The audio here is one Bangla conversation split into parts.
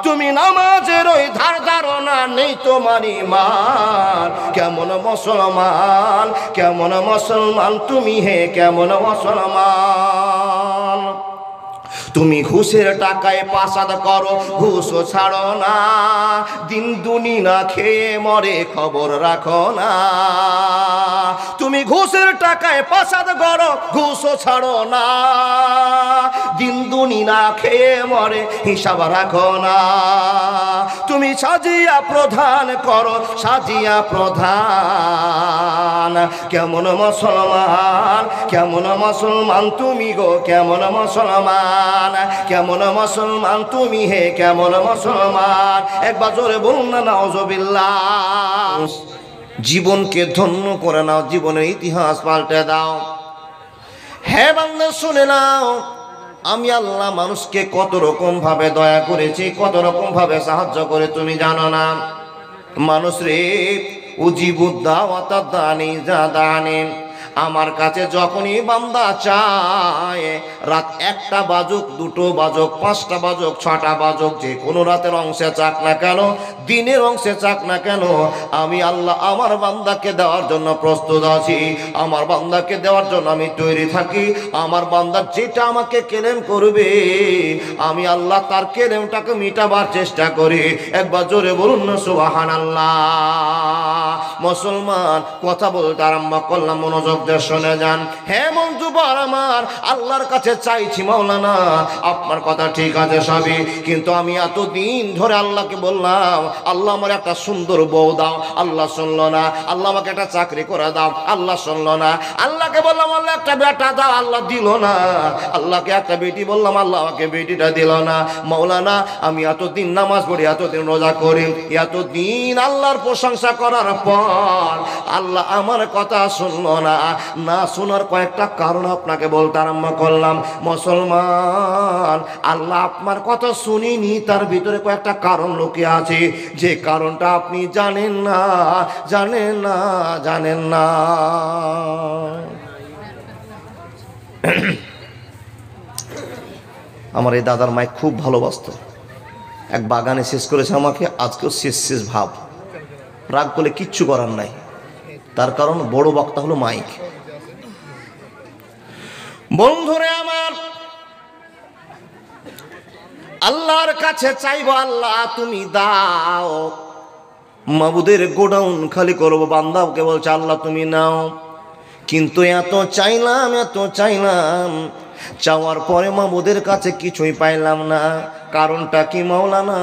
তুমি নামাজের ওই ধার ধারণা নেই তোমার ঈমান। কেমন মুসলমান, কেমন মুসলমান তুমি হে, কেমন মুসলমান। তুমি ঘুষের টাকায় পাসাদ করো, ঘুষও ছাড়ো না, দিন দুনি না খেয়ে মরে খবর রাখো না। তুমি ঘুষের টাকায় পাসাদ করো, ঘুষও ছাড়ো না, দিন দুনি না খেয়ে মরে হিসাব রাখো না। তুমি সাজিয়া প্রধান করো, সাজিয়া প্রধান। কেমন মুসলমান, কেমন মুসলমান তুমি গো, কেমন মুসলমান, কেমন মুসলমান তুমি হে, কেমন মুসলমান। একবার জোরে বলুন না নাউজুবিল্লাহ। জীবনকে ধন্য করে নাও, জীবনের ইতিহাস পাল্টে দাও। হে বান্দা শুনে নাও, আমি আল্লাহ মানুষকে কত রকম ভাবে দয়া করেছি, কত রকম ভাবে সাহায্য করে তুমি জানো না। মানুষ রে, উজিবুদ্দাওয়াতা দানি যা দানি, আমার কাছে যখনই বান্দা চায়, রাত 1টা বাজুক, 2টো বাজুক, 5টা বাজুক, 6টা বাজুক, যে কোনো রাতের অংশে চাক না কেন, দিনের অংশে চাক না কেন, আমি আল্লাহ আমার বান্দাকে দেওয়ার জন্য প্রস্তুত আছি। আমার বান্দাকে দেওয়ার জন্য আমি তৈরি থাকি। আমার বান্দা যেটা আমাকে কেলেম করবে, আমি আল্লাহ তার কেলেমটাকে মিটাবার চেষ্টা করি। একবার জোরে বলুন না সুবহানাল্লাহ। মুসলমান, কথা বলতে আরম্ভ করলাম, মনোযোগ দিয়ে শুনে যান। হে বন্ধু আমার, আল্লাহর কাছে চাইছি মাওলানা, আপনার কথা ঠিক আছে সবই, কিন্তু আমি এতদিন ধরে আল্লাহকে বললাম, আল্লাহ আমার একটা সুন্দর বউ দাও, আল্লাহ শুনলো না। আল্লাহ আমাকে একটা চাকরি করে দাও, আল্লাহ শুনলো না। আল্লাহকে বললাম আল্লাহ একটা বেটা দাও, আল্লাহ দিল না। আল্লাহকে একটা বেটি বললাম, আল্লাহ আমাকে বেটিটা দিল না। মাওলানা, আমি এতদিন নামাজ পড়ি, এতদিন রোজা করি, এতদিন আল্লাহর প্রশংসা করার পর আল্লাহ আমার কথা শুনলো না। না শোনার কয়েকটা কারণ আপনাকে বলতে আরম্ভ করলাম। মুসলমান, আল্লাহ আপনার কথা শুনিনি, তার ভিতরে কয়েকটা কারণ লুকিয়ে আছে, যে কারণটা আপনি জানেন না, জানেন না, জানেন না। আমার এই দাদার মাইক খুব ভালোবাসতো, এক বাগানে শেষ করেছে আমাকে, আজকেও শেষ শেষ ভাব। রাগ করলে কিচ্ছু করার নাই, তার কারণ বড় বক্তা হলো মাইক। বন্ধুরে আমার, আল্লাহর কাছে চাইবো, আল্লাহ তুমি দাও। মাবুদের গোডাউন খালি করবো, বান্দাকে বলছে আল্লাহ তুমি নাও। কিন্তু এত চাইলাম, এত চাইলাম, চাওয়ার পরে মাবুদের কাছে কিছুই পাইলাম না। কারণটা কি মাওলানা?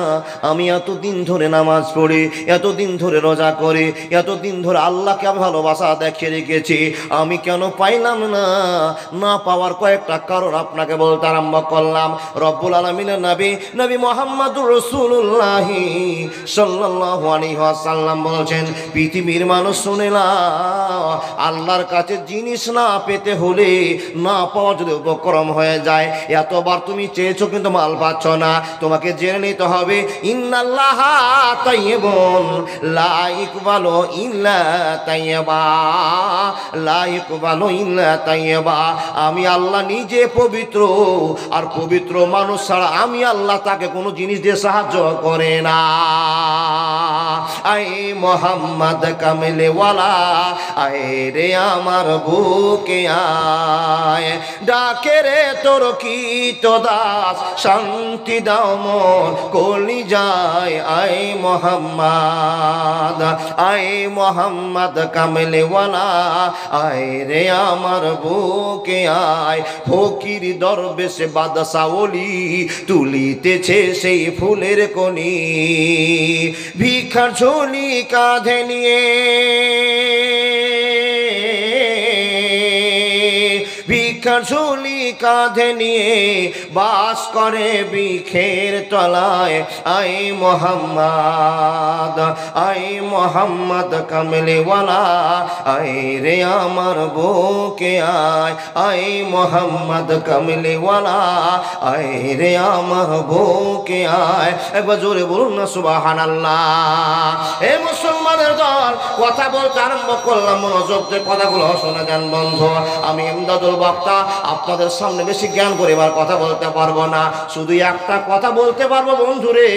আমি এতদিন ধরে নামাজ পড়ি, এতদিন ধরে রোজা করি, এতদিন ধরে আল্লাহকে ভালোবাসা দেখিয়ে রেখেছি, আমি কেন পাইলাম না? না পাওয়ার কয়েকটা কারণ আপনাকে বলতে আরম্ভ করলাম। রব্বুল আলামিনের নবী মুহাম্মদুর রাসূলুল্লাহ সাল্লাল্লাহু আলাইহি ওয়াসাল্লাম বলছেন, পৃথিবীর মানুষ শুনে নাও, আল্লাহর কাছে জিনিস না পেতে হলে, না পাওয়া যদি উপক্রম হয়ে যায়, এতবার তুমি চেয়েছো কিন্তু মাল পাচ্ছ না, তোমাকে জেনে নিতে হবে, ইন্নাল্লাহা তাইয়্যিবুন লা ইকবালু ইল্লা তাইয়্যিবা, লা ইকবালু ইল্লা তাইয়্যিবা। আমি আল্লাহ নিজে পবিত্র, আর পবিত্র মানুষ ছাড়া আমি আল্লাহ তাকে কোনো জিনিস দিয়ে সাহায্য করে না। আয় মোহাম্মদ কামলিওয়ালা, আয় রে আমার বুকে আয়, ডাকে রে তোর কি তো দাস, শান্তি দাও মন কলিজায়। আয় মোহাম্মদ, আয় মোহাম্মদ কামলিওয়ালা, আয় রে আমার বুকে আয়। ফকির দরবেশ বাদশা ওলি তুলিতেছে সেই ফুলের কনি, ভিক্ষার ঝুলি কাঁধে নিয়ে, ভিক্ষার ঝুলি কাঁধে নিয়ে বাস করে বৃক্ষের তলায়। আয় মোহাম্মদ, আয় মোহাম্মদ কামলিওয়ালা, আয় রে আমার বুকে আয়, আয় মোহাম্মদ কামলিওয়ালা, আয় রে আমার বুকে আয়। একবার জোরে বলুন না সুবহানাল্লাহ। এ মুসলমানের দল, কথা বলতে আরম্ভ করলাম, মনোযোগ দিয়ে কথাগুলো শোনা যান বন্ধু। আমি ইমদাদুল বক্তা আপনাদের সামনে বেশি জ্ঞান করে এবার কথা বলতে পারবো না, শুধু একটা কথা বলতে পারবো বন্ধুরে,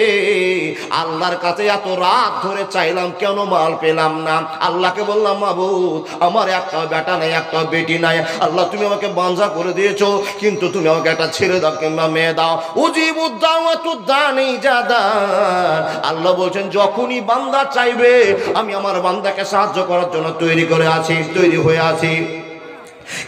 আল্লাহর কাছে এত রাত ধরে চাইলাম কেন মাল পেলাম না। আল্লাহকে বললাম মাবুদ আমার একটা বেটা নাই একটা বেটি নাই, আল্লাহ তুমি আমাকে বাঞ্ঝা করে দিয়েছো, কিন্তু তুমি আমাকে একটা ছেলে দাও কিংবা মেয়ে দাও। আল্লাহ বলছেন যখনই বান্দা চাইবে আমি আমার বান্দাকে সাহায্য করার জন্য তৈরি হয়ে আছি।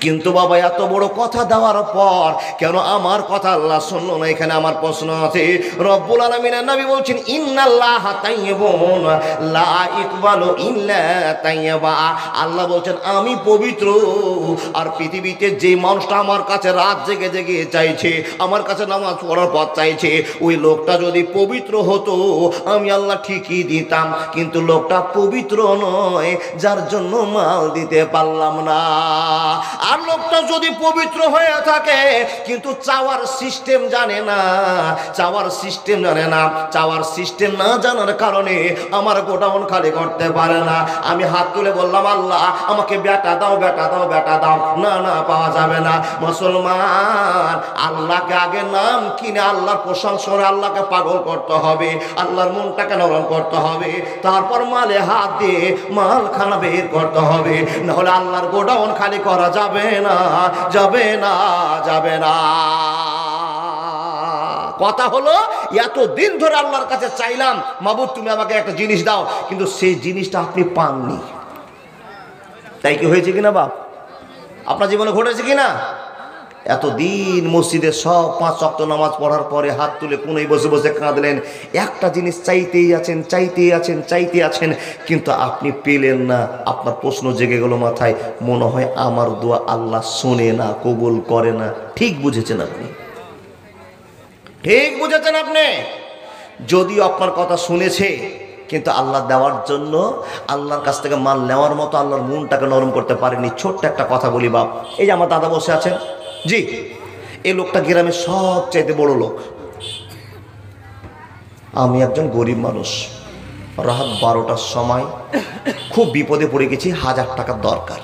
কিন্তু বাবা এত বড় কথা দেওয়ার পর কেন আমার কথা আল্লাহ শুনলো না? এখানে আমার প্রশ্ন আছে। রব্বুল আলামিনের নবী বলছেন ইন্নাল্লাহা তাইয়্যিবুন লা ইকবালু ইল্লা তাইয়্যিবা। আল্লাহ বলছেন আমি পবিত্র, আর পৃথিবীতে যে মানুষটা আমার কাছে রাত জেগে জেগে চাইছে, আমার কাছে নামাজ পড়ার পথ চাইছে, ওই লোকটা যদি পবিত্র হতো আমি আল্লাহ ঠিকই দিতাম, কিন্তু লোকটা পবিত্র নয় যার জন্য মাল দিতে পারলাম না। আর লোকটা যদি পবিত্র হয়ে থাকে কিন্তু চাওয়ার সিস্টেম জানে না, চাওয়ার সিস্টেম না জানার কারণে আমার গোডাউন খালি করতে পারে না। আমি হাত তুলে বললাম আল্লাহ আমাকে বেটা দাও, না পাওয়া যাবে না। মুসলমান আল্লাহকে আগে নাম কিনে আল্লাহর প্রশংসা করে আল্লাহকে পাগল করতে হবে, আল্লাহর মনটাকে নরম করতে হবে, তারপর মালে হাত দিয়ে মাল খানা বের করতে হবে, নাহলে আল্লাহর গোডাউন খালি করা যাবে না। কথা হলো এত দিন ধরে আল্লাহর কাছে চাইলাম মাবুদ তুমি আমাকে একটা জিনিস দাও, কিন্তু সেই জিনিসটা আপনি পাননি। তাই কি হয়েছে কিনা বাপ? আপনার জীবনে ঘটেছে কিনা? এতদিন মসজিদে সব 5 ওয়াক্ত নামাজ পড়ার পরে হাত তুলে কোণে বসে বসে কাঁদলেন, একটা জিনিস চাইতেই আছেন, কিন্তু আপনি পেলেন না। আপনার প্রশ্ন জেগে গেল মাথায়, মনে হয় আমার দোয়া আল্লাহ শোনে না, কবুল করে না। ঠিক বুঝেছেন আপনি। যদিও আপনার কথা শুনেছে, কিন্তু আল্লাহ দেওয়ার জন্য আল্লাহর কাছ থেকে মাল নেওয়ার মতো আল্লাহর মনটাকে নরম করতে পারেনি। ছোট্ট একটা কথা বলি বাপ, এই যে আমার দাদা বসে আছেন, জি এই লোকটা গ্রামের সবচাইতে বড় লোক, আমি একজন গরিব মানুষ। রাত 12টার সময় খুব বিপদে পড়ে গেছি, 1000 টাকার দরকার।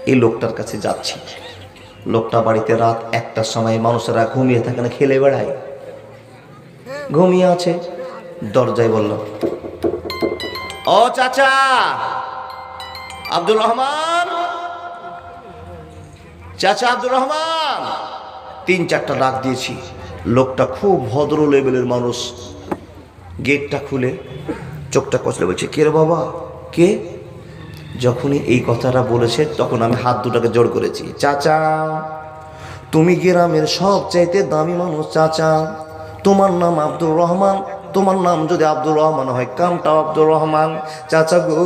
এই লোকটার কাছে যাচ্ছি। লোকটা বাড়িতে রাত 1টার সময়, মানুষেরা ঘুমিয়ে থাকে না, খেলে বেড়ায়, ঘুমিয়ে আছে। দরজায় বলল, ও চাচা আব্দুর রহমান, 3-4টা ডাক দিয়েছি। লোকটা খুব ভদ্র লেভেলের মানুষ। গেটটা খুলে চোখটা কচলে বলছে, কে রে বাবা কে? যখনই এই কথাটা বলেছে তখন আমি হাত দুটাকে জোড় করেছি। চাচা তুমি গ্রামের সবচাইতে দামি মানুষ চাচা, তোমার নাম আব্দুর রহমান, তোমার নাম যদি আব্দুর রহমান হয় কামটাও আব্দুর রহমান। চাচা গো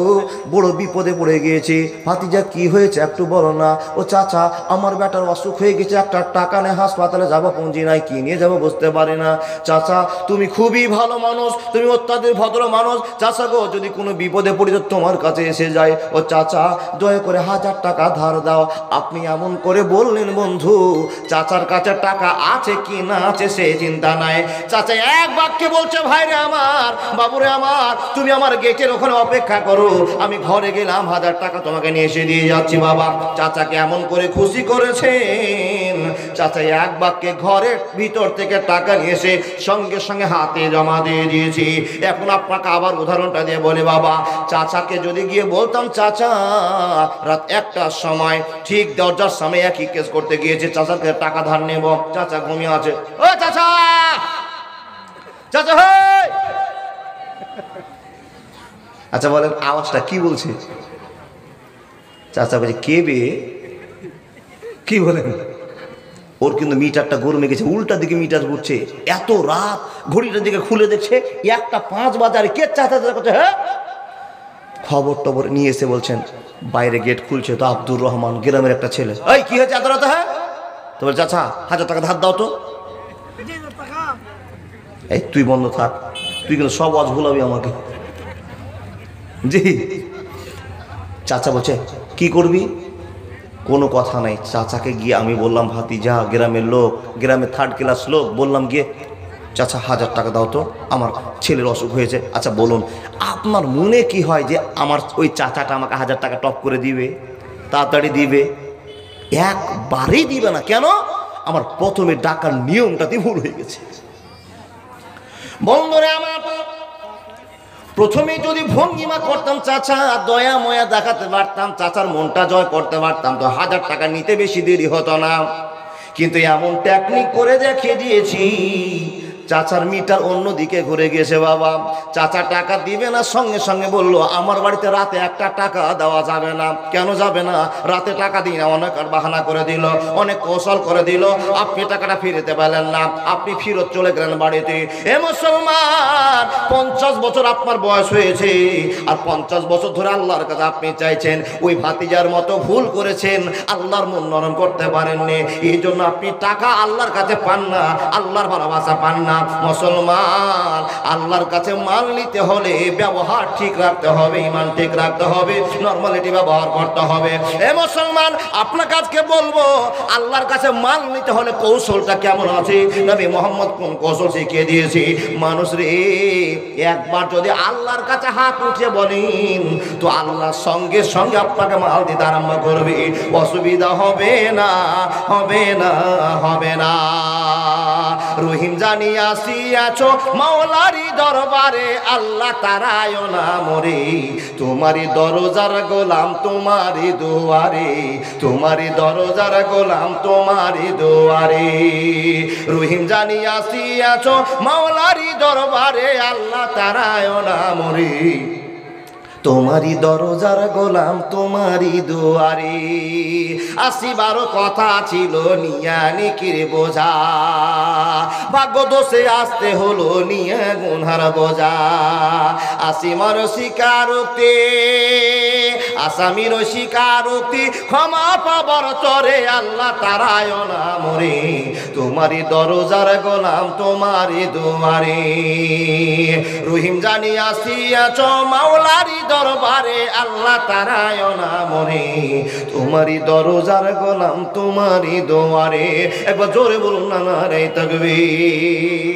বড় বিপদে পড়ে গিয়েছে। ভাতিজা কি হয়েছে একটু বলো না? ও চাচা আমার বেটার অসুখ হয়ে গেছে, একটা টাকা নেই, হাসপাতালে যাবো, পুঁজি নাই, কি নিয়ে যাবো বুঝতে পারি না। চাচা তুমি খুবই ভালো মানুষ, তুমি অত্যাধিক ভদ্র মানুষ, চাচা গো যদি কোনো বিপদে পড়ি তো তোমার কাছে এসে যায়। ও চাচা দয়া করে 1000 টাকা ধার দাও। আপনি এমন করে বললেন বন্ধু, চাচার কাছে টাকা আছে কি না আছে সে চিন্তা নাই। চাচা এক বাক্যে বলছে, ভাইরে আমার, বাবুরে আমার, তুমি আমার গেটের ওখানে অপেক্ষা করো, আমি ঘরে গেলাম, 1000 টাকা তোমাকে নিয়ে এসে দিয়ে যাচ্ছি। বাবা চাচাকে এমন করে খুশি করেছেন, চাচা এক বাক্যে ঘরের ভিতর থেকে টাকা নিয়ে এসে সঙ্গে সঙ্গে হাতে জমা দিয়ে দিয়েছি। এখন আপনাকে আবার উদাহরণটা দিয়ে বলে, বাবা চাচাকে যদি গিয়ে বলতাম, চাচা রাত 1টার সময় ঠিক দরজার সামনে একই কেস করতে গিয়েছে, চাচাকে টাকা ধার নেব, চাচা ঘুমিয়ে আছে, ও চাচা চাচা হয়। আচ্ছা বলেন আওয়াজটা কি বলছে? চাচা বলছে, কে বে? কি বলেন? ওর কিন্তু মিটারটা গরমে গেছে, উল্টা দিকে মিটার ঘুরছে। এত রাত ঘড়িটার দিকে খুলে দেখছে 1টা 5 বাজে। আর কে চাচা করছে? হ্যাঁ, খবর টবর নিয়ে এসে বলছেন, বাইরে গেট খুলছে তো আব্দুর রহমান, গ্রামের একটা ছেলে। এই কি হয়েছে এত রাতে? হ্যাঁ তো বল, চাচা 1000 টাকা ধার দাও তো। এই তুই বন্ধ থাক, তুই কিন্তু সব আজ ভুলাবি আমাকে। জি চাচা বলছে, কি করবি? কোনো কথা নাই। চাচাকে গিয়ে আমি বললাম, ভাতিজা গ্রামের লোক, গ্রামের 3rd ক্লাস লোক, বললাম গিয়ে, চাচা 1000 টাকা দাও তো, আমার ছেলের অসুখ হয়েছে। আচ্ছা বলুন আপনার মনে কি হয় যে আমার ওই চাচাটা আমাকে 1000 টাকা টপ করে দিবে, তাড়াতাড়ি দিবে? একবারেই দিবে না। কেন? আমার প্রথমে ডাকার নিয়মটাতে ভুল হয়ে গেছে। বন্ধুরা আমার, প্রথমে যদি ভঙ্গিমা করতাম, চাচা দয়া ময়া দেখাতে পারতাম, চাচার মনটা জয় করতে পারতাম, তো 1000 টাকা নিতে বেশি দেরি হতো না। কিন্তু এমন টেকনিক করে দেখিয়ে দিয়েছি, চাচার মিটার অন্যদিকে ঘুরে গেছে। বাবা, চাচা টাকা দিবে না, সঙ্গে সঙ্গে বললো আমার বাড়িতে রাতে একটা টাকা দেওয়া যাবে না। কেন যাবে না? রাতে টাকা দিই না। অনেক বাহানা করে দিল, অনেক কৌশল করে দিল, আপনি টাকাটা ফিরতে পারলেন না, আপনি ফিরত চলে গেলেন বাড়িতে। এ মুসলমান, 50 বছর আপনার বয়স হয়েছে, আর 50 বছর ধরে আল্লাহর কাছে আপনি চাইছেন, ওই ভাতিজার মতো ভুল করেছেন, আল্লাহর মন নরম করতে পারেননি, এই জন্য আপনি টাকা আল্লাহর কাছে পান না, আল্লাহর ভালোবাসা পান না। মুসলমান, আল্লাহর কাছে মাল নিতে হলে ব্যবহার ঠিক রাখতে হবে, ইমান ঠিক রাখতে হবে, নরমালিটি ব্যবহার করতে হবে। এ মুসলমান, আপনার কাছে বলবো, আল্লাহর কাছে মাল নিতে হলে কৌশলটা কেমন আছে, নবী মুহাম্মদ কোন কৌশল শিখিয়ে দিয়েছে? মানুষ রে, একবার যদি আল্লাহর কাছে হাত উঠে বলেন, তো আল্লাহর সঙ্গে সঙ্গে আপনাকে মাল দিতে আরম্ভ করবে, অসুবিধা হবে না, হবে না, হবে না। রহিম জানিয়া আসিয়াছো মাওলারি দরবারে, আল্লাহ তারায় না মরে, তোমারই দরজার গোলাম তোমারই দুয়ারে, তোমারই দরজার গোলাম তোমারই দুয়ারে। রহিম জানিয়া আসিয়াছো মাওলারি দরবারে, আল্লাহ তারায় না মরে, তোমারই দরজার গোলাম তোমারই দুয়ারে। 80 কথা ছিল নিয়া নিকির বোঝা, ভাগ্য দোষে আসতে হলো নিয়ে গুনহার বোঝা। আসিমার স্বীকারোক্তি, আসামির স্বীকারোক্তি, ক্ষমা পাবার চরে, আল্লাহ তারায় না মরে, তোমারই দরজার গোলাম তোমারই দুয়ারে। রহিম জানি আসিয়াছ মাওলারি দরবারে, আল্লাহ তারায় না মরে, তোমারই দরজার গোলাম তোমারই দুয়ারে। একবার জোরে বলুন না নারে তাকবীর।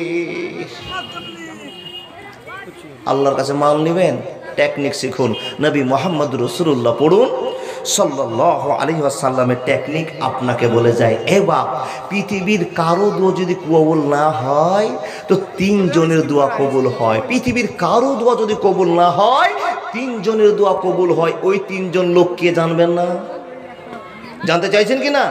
আল্লাহর কাছে মাল নিবেন, টেকনিক শিখুন, নবী মুহাম্মদ রাসূলুল্লাহ পড়ুন সাল্লাল্লাহু আলাইহি ওয়াসাল্লামের টেকনিক আপনাকে বলে যায়। এবার পৃথিবীর কারো দোয়া যদি কবুল না হয়, তো 3 জনের দোয়া কবুল হয়। পৃথিবীর কারো দোয়া যদি কবুল না হয়, 3 জনের দোয়া কবুল হয়। ওই 3 জন লোক কে জানবেন না? জানতে চাইছেন কি না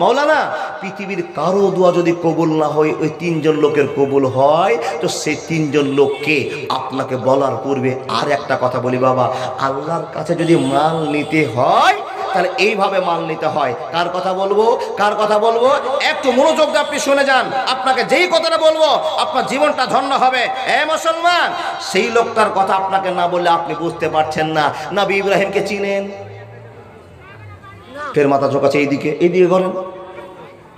মাওলানা? পৃথিবীর কারো দোয়া যদি কবুল না হয়, ওই 3 জন লোকের কবুল হয়। তো সেই 3 জন লোককে আপনাকে বলার পূর্বে আর একটা কথা বলি বাবা, আল্লাহর কাছে যদি মাল নিতে হয়, তাহলে এইভাবে মাল নিতে হয়। কার কথা বলবো, কার কথা বলবো? একটু মনোযোগ দিয়ে আপনি শুনে যান। আপনাকে যেই কথাটা বলবো, আপনার জীবনটা ধন্য হবে। এ মুসলমান, সেই লোকটার কথা আপনাকে না বললে আপনি বুঝতে পারছেন না। নবী ইব্রাহিমকে চিনেন? ফের মাথা ঝোঁকাচ্ছে এইদিকে, এইদিকে করেন।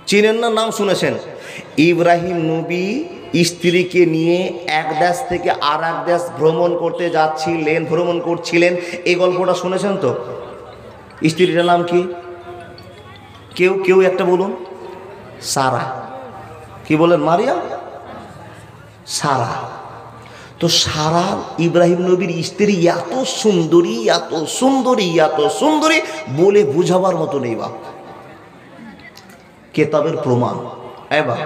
চিনেন না? নাম শুনেছেন? ইব্রাহিম নবী স্ত্রীকে নিয়ে এক দেশ থেকে আর এক দেশ ভ্রমণ করতে যাচ্ছিলেন, ভ্রমণ করছিলেন। এই গল্পটা শুনেছেন তো? স্ত্রীটার নাম কি? কেউ কেউ একটা বলুন। সারা। কি বলেন? মারিয়া? সারা। তো সারা ইব্রাহিম নবীর স্ত্রী এত সুন্দরী, এত সুন্দরী, এত সুন্দরী, বলে বুঝাবার মতো নেই বাপ। কেতাবের প্রমাণ। এবার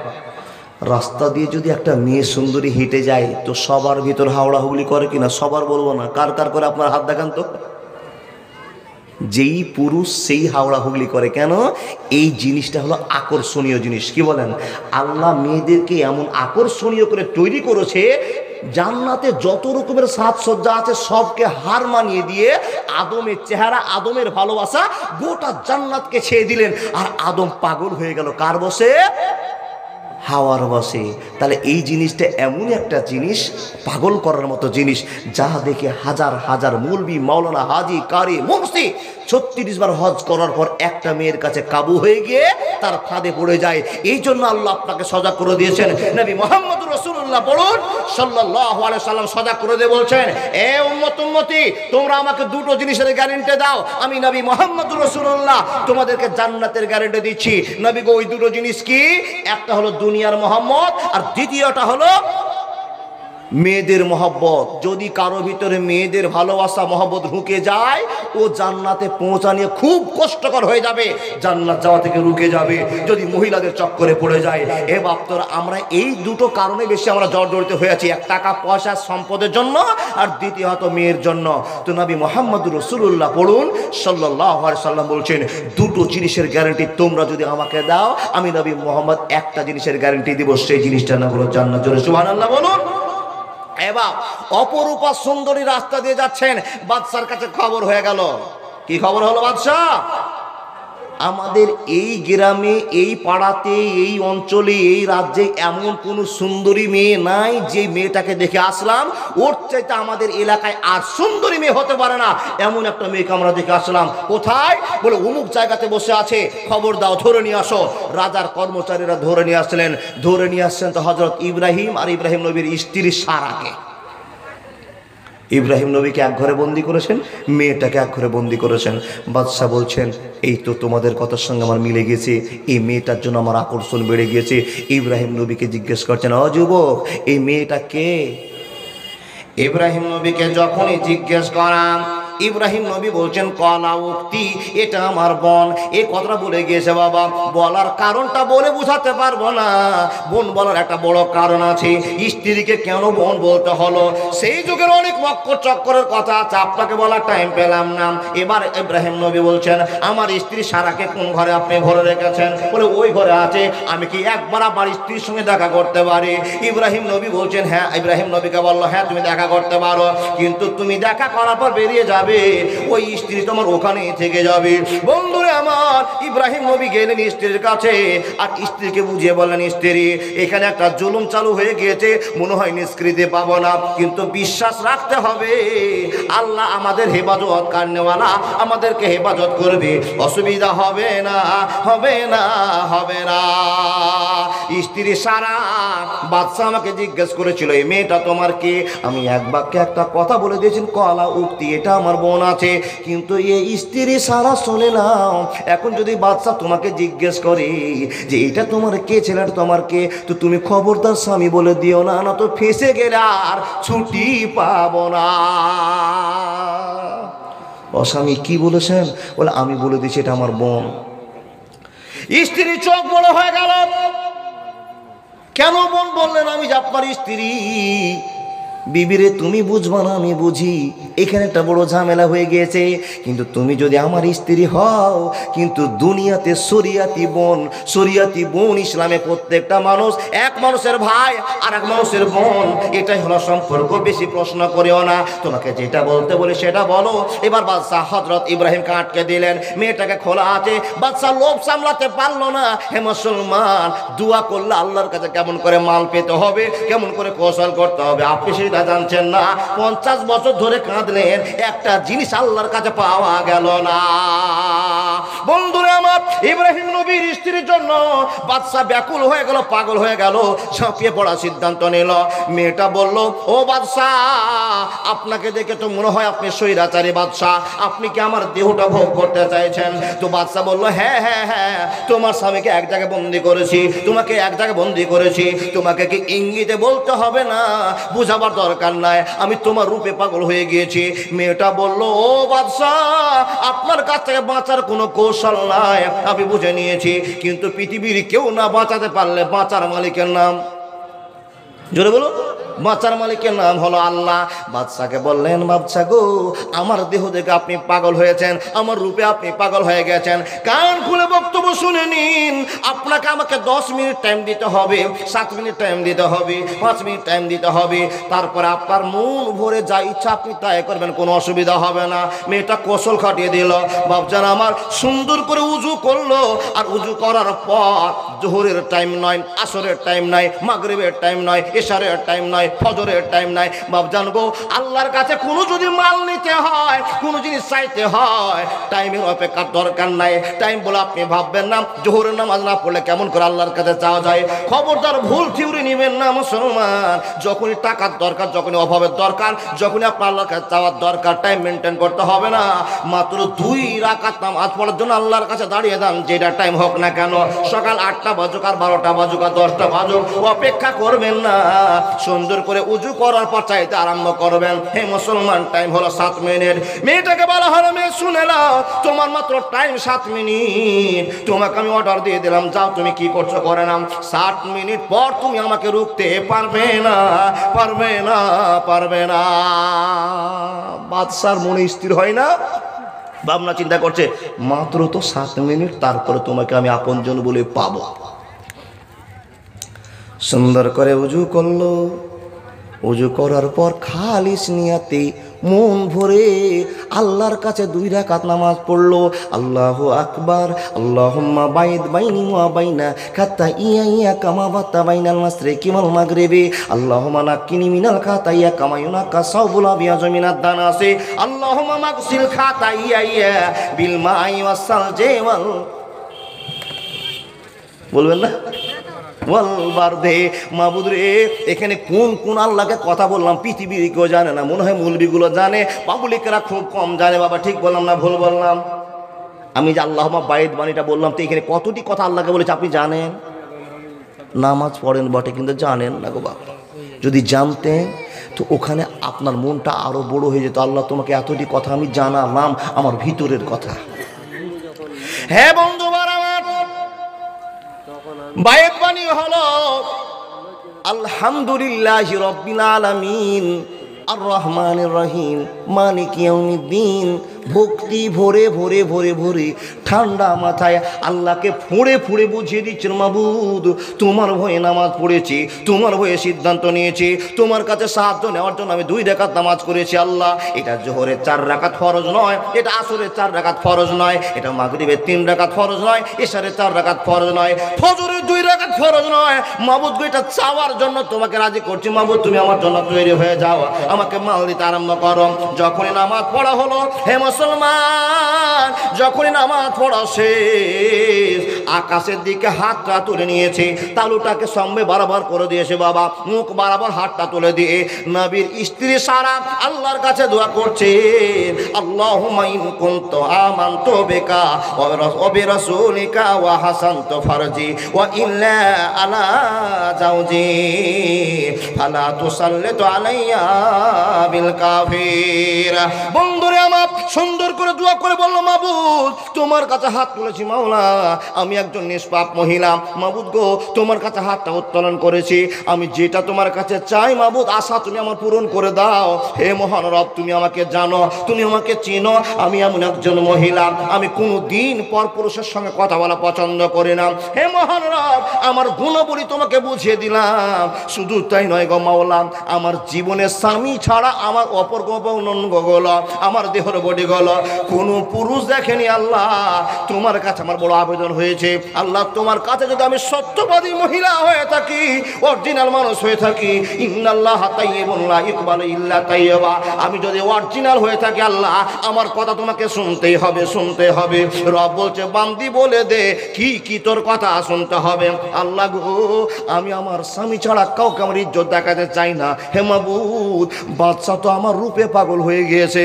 রাস্তা দিয়ে যদি একটা মেয়ে সুন্দরী হেঁটে যায়, তো সবার ভিতর হাওড়া হুগলি করে কিনা? সবার বলবো না, কার কার করে আপনার হাত দেখান তো। যেই পুরুষ সেই হাওড়া হুগলি করে। কেন? এই জিনিসটা হলো আকর্ষণীয় জিনিস। কি বলেন? আল্লাহ মেয়েদেরকে এমন আকর্ষণীয় করে তৈরি করেছে, জান্নাতে যত রকমের সাজসজ্জা আছে সবকে হার মানিয়ে দিয়ে আদমের চেহারা, আদমের ভালোবাসা গোটা জান্নাতকে ছেয়ে দিলেন। আর আদম পাগল হয়ে গেল কার বসে? হাওয়ার বসে। তাহলে এই জিনিসটা এমন একটা জিনিস, পাগল করার মতো জিনিস, যা দেখে হাজার হাজার মৌলবি, মাওলানা, হাজি, কারি, মুফতি 36 বার হজ করার পর একটা মেয়ের কাছে কাবু হয়ে গিয়ে তার ফাঁদে পড়ে যায়। এই জন্য আল্লাহ আপনাকে সজাগ করে দিয়েছেন। নবী মুহাম্মদ রাসূলুল্লাহ পড়ুন সাল্লাল্লাহু আলাইহি সাল্লাম সজাগ করে দিয়ে বলছেন, এ উম্মতি, তোমরা আমাকে 2টো জিনিসের গ্যারান্টি দাও। আমি নবী মুহাম্মদ রাসূলুল্লাহ তোমাদেরকে জান্নাতের গ্যারান্টি দিচ্ছি। নবী গো, ওই 2টো জিনিস কি? একটা হলো দুনিয়ার মোহাম্মদ, আর দ্বিতীয়টা হলো মেয়েদের মহব্বত, যদি কারো ভিতরে মেয়েদের ভালোবাসা মহব্বত ঢুকে যায়, ও জান্নাতে পৌঁছানো খুব কষ্টকর হয়ে যাবে, জান্নাত যাওয়া থেকে রুকে যাবে যদি মহিলাদের চক্করে পড়ে যায়। এ বাপ্তরা, আমরা এই দুটো কারণে বেশি আমরা জর্জরিত হয়েছি, এক টাকা পয়সা সম্পদের জন্য, আর দ্বিতীয়ত মেয়ের জন্য। তো নবী মুহাম্মদ রাসূলুল্লাহ পড়ুন সাল্লাল্লাহু আলাইহি সাল্লাম বলছেন, দুটো জিনিসের গ্যারান্টি তোমরা যদি আমাকে দাও, আমি নবী মুহাম্মদ একটা জিনিসের গ্যারান্টি দিব, সেই জিনিসটা না হলো জান্নাত। জোরে সুবহানাল্লাহ বলুন। এবার অপরূপা সুন্দরী রাস্তা দিয়ে যাচ্ছেন, বাদশার কাছে খবর হয়ে গেল। কি খবর হলো বাদশাহ? আমাদের এই গ্রামে, এই পাড়াতে, এই অঞ্চলে, এই রাজ্যে এমন কোনো সুন্দরী মেয়ে নাই যে মেয়েটাকে দেখে আসলাম ওর চাইতে আমাদের এলাকায় আর সুন্দরী মেয়ে হতে পারে না, এমন একটা মেয়েকে আমরা দেখে আসলাম। কোথায়? বলে অমুক জায়গাতে বসে আছে, খবর দাও, ধরে নিয়ে আসো। রাজার কর্মচারীরা ধরে নিয়ে আসলেন। ধরে নিয়ে আসছেন তো হযরত ইব্রাহিম আর ইব্রাহিম নবীর স্ত্রী সারাকে। ইব্রাহিম নবীকে এক ঘরে বন্দি করেছেন, মেয়েটাকে এক ঘরে বন্দি করেছেন। বাদশাহ বলছেন, এই তো তোমাদের কথার সঙ্গে আমার মিলে গেছে, এই মেয়েটার জন্য আমার আকর্ষণ বেড়ে গিয়েছে। ইব্রাহিম নবীকে জিজ্ঞেস করছেন, ও যুবক, এই মেয়েটা কে? ইব্রাহিম নবীকে যখনই জিজ্ঞেস করান, ইব্রাহিম নবী বলছেন, কলা উক্তি, এটা আমার বোন। এই কথাটা বলে গিয়েছে বাবা, বলার কারণটা বলে বুঝাতে পারবো না। বোন বলার একটা বড় কারণ আছে। স্ত্রীকে কেন বোন বলতে হলো, সেই যুগের অনেক মক্কর চক্করের কথা আছে, আপনাকে বলার টাইম পেলাম না। এবার ইব্রাহিম নবী বলছেন, আমার স্ত্রী সারাকে কোন ঘরে আপনি ভরে রেখেছেন? বলে ওই ঘরে আছে। আমি কি একবার আমার স্ত্রীর সঙ্গে দেখা করতে পারি? ইব্রাহিম নবী বলছেন, হ্যাঁ। ইব্রাহিম নবীকে বললো, হ্যাঁ তুমি দেখা করতে পারো, কিন্তু তুমি দেখা করার পর বেরিয়ে যাবে, ওই স্ত্রী তোমার ওখানে থেকে যাবে। বন্ধুরে আমার, ইব্রাহিম নবী গেলেন স্ত্রীর কাছে, আর স্ত্রীকে বুঝিয়ে বললেন, স্ত্রী, এখানে একটা জুলুম চালু হয়ে গিয়েছে, মনে হয় নিষ্কৃতি পাবো না, কিন্তু বিশ্বাস রাখতে হবে, আল্লাহ আমাদের হেফাজত কারনেওয়ালা, আমাদেরকে হেফাজত করবে, অসুবিধা হবে না, হবে না, হবে না। স্ত্রী সারা বাদশাহ আমাকে জিজ্ঞেস করেছিল, এই মেয়েটা তোমার কে? আমি এক বাক্যে একটা কথা বলে দিয়েছেন, কলা উক্তি, এটা আমার বোন আছে। কিন্তু এই স্ত্রী সারা শুনে নাও, এখন যদি বাদশাহ তোমাকে জিজ্ঞেস করে যে এটা তোমার কে, ছেলেটা তোমার কে, তো তুমি খবরদার স্বামী বলে দিও না, না তো ফেসে গেলে আর ছুটি পাবো না। অস্বামী কি বলেছেন? বলে আমি বলে দিচ্ছি এটা আমার বোন। স্ত্রী চোখ বড় হয়ে গেল, কেন বোন বললেন? আমি যে আপনার স্ত্রী। বিবিরে, তুমি বুঝবা না, আমি বুঝি, এখানে একটা বড় ঝামেলা হয়ে গিয়েছে, কিন্তু তুমি যদি আমার স্ত্রী হও, কিন্তু দুনিয়াতে শরিয়াতি বোন, ইসলামে প্রত্যেকটা মানুষ এক মানুষের ভাই আর এক মানুষের বোন, এটাই হলো সম্পর্ক। বেশি প্রশ্ন করিও না, তোমাকে যেটা বলতে বলি সেটা বলো। এবার বাদশাহ হযরত ইব্রাহিমকে আটকে দিলেন, মেয়েটাকে খোলা আছে। বাদশাহ লোভ সামলাতে পারলো না। হে মুসলমান, দোয়া করলে আল্লাহর কাছে কেমন করে মাল পেতে হবে, কেমন করে কৌশল করতে হবে, আপনি সেটা জানছেন না। 50 বছর ধরে কাঁদলেন, একটা জিনিস আল্লাহর কাছে পাওয়া গেল না। বন্ধুরা আমার, ইব্রাহিম নবীর স্ত্রীর জন্য বাদশাহ ব্যাকুল হয়ে গেল, পাগল হয়ে গেল, ঝাঁপিয়ে পড়ার সিদ্ধান্ত নিল। মেয়েটা বলল, ও বাদশাহ, আপনাকে দেখে তো মনে হয় আপনি স্বৈরাচারী বাদশাহ, আপনি কি আমার দেহটা ভোগ করতে চাইছেন? তো বাদশাহ বলল, হ্যাঁ হ্যাঁ হ্যাঁ, তোমার স্বামীকে এক জায়গায় বন্দি করেছি, তোমাকে এক জায়গায় বন্দি করেছি, তোমাকে কি ইঙ্গিতে বলতে হবে না, বুঝাবার দরকার নাই, আমি তোমার রূপে পাগল হয়ে গিয়েছি। মেয়েটা বলল, ও বাদশাহ, আপনার কাছ থেকে বাঁচার কোনো কৌশল নাই, আমি বুঝে নিয়েছি, কিন্তু পৃথিবীর কেউ না বাঁচাতে পারলে বাঁচার মালিকের নাম, জোরে বলো, বাঁচার মালিকের নাম হলো আল্লাহ। বাদশাকে বললেন, বাদশা গো, আমার দেহ দেখে আপনি পাগল হয়েছেন, আমার রূপে আপনি পাগল হয়ে গেছেন, কান খুলে বক্তব্য শুনে নিন। আপনাকে আমাকে 10 মিনিট টাইম দিতে হবে, 7 মিনিট টাইম দিতে হবে, 5 মিনিট টাইম দিতে হবে, তারপরে আপনার মন ভরে যা ইচ্ছা আপনি তাই করবেন, কোনো অসুবিধা হবে না। মেয়েটা কৌশল খাটিয়ে দিল। বাপজান আমার সুন্দর করে উজু করলো, আর উজু করার পর জোহরের টাইম নয়, আসরের টাইম নয়, মাগরিবের টাইম নয়, এশারের টাইম নয়, ফজরের টাইম নাই। বাপ জানবো, আল্লাহর কাছে কোনো যদি মাল নিতে হয়, কোনো জিনিস চাইতে হয়, টাইমের অপেক্ষার দরকার নাই। টাইম বলে আপনি ভাববেন না জোহরের নামাজ না পড়লে কেমন করে আল্লাহর কাছে চাওয়া যায়, খবরদার ভুল থিওরি নেবেন না মুসলমান। যখনই টাকার দরকার, যখনই অভাবের দরকার, যখনই আপনার আল্লাহর কাছে চাওয়ার দরকার, টাইম মেনটেন করতে হবে না। মাত্র 2 রাকাত নামাজ পড়ার জন্য আল্লাহর কাছে দাঁড়িয়ে যান, যেটা টাইম হোক না কেন, সকাল 8টা বাজুক আর 12টা বাজুক আর 10টা বাজুক, অপেক্ষা করবেন না। সুন্দর সুন্দর করে উজু করার পর চাইতে আরম্ভ করবেন। হে মুসলমান, টাইম হলো 7 মিনিট। মেয়েটাকে বলা হলো, মেয়ে শুনে নাও, তোমার মাত্র টাইম 7 মিনিট। তোমাকে আমি অর্ডার দিয়ে দিলাম, যাও তুমি কি করছো করে নাও। 7 মিনিট পর তুমি আমাকে রুখতে পারবে না, পারবে না, পারবে না। বাদশার মনে স্থির হয় না, ভাবনা চিন্তা করছে, মাত্র তো 7 মিনিট, তারপরে তোমাকে আমি আপনজন বলে পাবো। সুন্দর করে উজু করলো। উজু করার পর খালিস নিয়াতে মন ভরে আল্লাহর কাছে 2 রাকাত নামাজ পড়লো। আল্লাহু আকবার। আল্লাহুম্মা বাইদ বাইনি ওয়া বাইনা খাতাইয়া ইয়া কামা বাতা বাইনাল মাশরিকি ওয়াল মাগরিবি। আল্লাহুম্মা নাক্কিনি মিনাল খাতাইয়া কামা ইউনাক্কা সাওবুল আবিয়াজ মিনাদ দানাসি। আল্লাহুম্মা মাগসিল খাতাইয়া বিল মাই ওয়াস সালজি ওয়াল, বলবেন না, মাহবুদ রে, এখানে কোন কোন আল্লাহকে কথা বললাম পৃথিবীর কেউ জানে না, মনে হয় মৌলবীগুলো জানে, পাবলিকরা খুব কম জানে। বাবা ঠিক বললাম না ভুল বললাম? আমি যে আল্লাহুম্মা বাইদ বাণীটা বললাম, তো এখানে কতটি কথা আল্লাহকে বলেছে আপনি জানেন? নামাজ পড়েন বটে, কিন্তু জানেন না গো বাবা। যদি জানতেন তো ওখানে আপনার মনটা আরো বড় হয়ে যেত। আল্লাহ তোমাকে এতটি কথা আমি জানালাম, আমার ভিতরের কথা। হ্যাঁ বন্ধুবার আমার, বায়েত বাণী হলো আলহামদুলিল্লাহি রাব্বিল আলামিন আর রহমানির রহিম মালিক ইয়াউমিদ্দিন। ভক্তি ভরে ভরে ভরে ভরে ঠান্ডা মাথায় আল্লাহকে ফুঁড়ে ফুঁড়ে বুঝিয়ে দিচ্ছেন, মাবুদ তোমার ভয়ে নামাজ পড়েছি, তোমার ভয়ে সিদ্ধান্ত নিয়েছি, তোমার কাছে সাহায্য নেওয়ার জন্য আমি 2 রাকাত নামাজ করেছি। আল্লাহ, এটা জোহরের 4 রাকাত ফরজ নয়, এটা আসরের 4 রাকাত ফরজ নয়, এটা মাগরিবের 3 রাকাত ফরজ নয়, ইশারের 4 রাকাত ফরজ নয়, ফজরের 2 রাকাত ফরজ নয়। মাবুদ এটা চাওয়ার জন্য তোমাকে রাজি করছি। মাবুদ তুমি আমার জন্য তৈরি হয়ে যাও, আমাকে মাল দিতে আরম্ভ করো। যখনই নামাজ পড়া হলো, হে মুসলমান, যখনই নামাজ পড়া শেষ, আকাশের দিকে হাতটা তুলে নিয়েছে, তালুটাকে সামনে বরাবর করে দিয়েছে বাবা, মুখ বরাবর হাতটা তুলে দিয়ে নবীর স্ত্রী সারা আল্লাহর কাছে দোয়া করছে, আল্লাহুম্মা ইন কুনতু আমানতু বিকা ওয়া বিরাসূলিকা ওয়া হাসানতু ফারজি ওয়া ইল্লা আলা জাওজি ফালা তুসাল্লিতু আলাইয়া বিল কাফির। বন্ধুরে আমার, সুন্দর করে দোয়া করে বলল, মাবুদ তোমার কাছে হাত তুলেছি মাওলা, আমি একজন নিষ্পাপ মহিলা, মাবুদ গো তোমার কাছে হাতটা উত্তোলন করেছি, আমি যেটা তোমার কাছে চাই মাবুদ, আশা তুমি আমার পূরণ করে দাও। হে মহান রব, তুমি আমাকে জানো, তুমি আমাকে চিনো, আমি এমন একজন মহিলা, আমি কোনো দিন পরপুরুষের সঙ্গে কথা বলা পছন্দ করি না। হে মহান রব, আমার গুণাবলী তোমাকে বুঝিয়ে দিলাম। শুধু তাই নয় গো মাওলা, আমার জীবনের স্বামী ছাড়া আমার অপর গল, আমার দেহর বডি গল কোনো পুরুষ দেখেনি। আল্লাহ তোমার কাছে আমার বড় আবেদন হয়েছে, আল্লাহ তোমার কাছে যদি আমি সত্যবাদী মহিলা হয়ে থাকি, অরিজিনাল মানুষ হয়ে থাকি, ইন্নাল্লাহ তাইয়্যিবুন লা ইকবালু ইল্লা তাইয়্যিবা, আমি যদি অরিজিনাল হয়ে থাকি আল্লাহ আমার কথা তোমাকে শুনতেই হবে, শুনতে হবে। রব বলছে, বান্দি বলে দে কি কি তোর কথা শুনতে হবে। আল্লাহ গো, আমি আমার স্বামী ছাড়া কাউকে আমার ইজ্জত দেখাতে চাই না। হে মাবুদ, বাদশা তো আমার রূপে পাগল হয়ে গিয়েছে,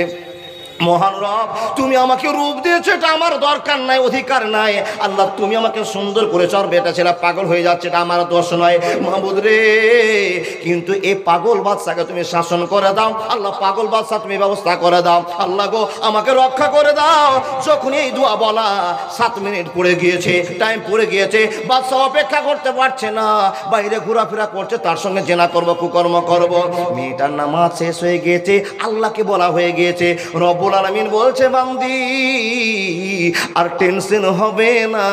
মহান রব তুমি আমাকে রূপ দিয়েছো, এটা আমার দরকার নাই, অধিকার নাই। আল্লাহ তুমি আমাকে সুন্দর করেছো, আর বেটা ছেলে পাগল হয়ে যাচ্ছে, এটা আমার দোষ নয় মাহবুদ রে। কিন্তু এই পাগল বাদশাকে তুমি শাসন করে দাও আল্লাহ, পাগল বাদশা তুমি ব্যবস্থা করে দাও আল্লাহ গো, আমাকে রক্ষা করে দাও। যখন এই দোয়া বলা 7 মিনিট পড়ে গিয়েছে, টাইম পড়ে গিয়েছে, বাদশা অপেক্ষা করতে পারছে না, বাইরে ঘোরাফেরা করছে, তার সঙ্গে জেনা করব, কুকর্ম করব। মেয়েটার নামাজ শেষ হয়ে গিয়েছে, আল্লাহকে বলা হয়ে গিয়েছে। রব্বুল আলামিন বলছে, বান্দি আর টেনশন হবে না,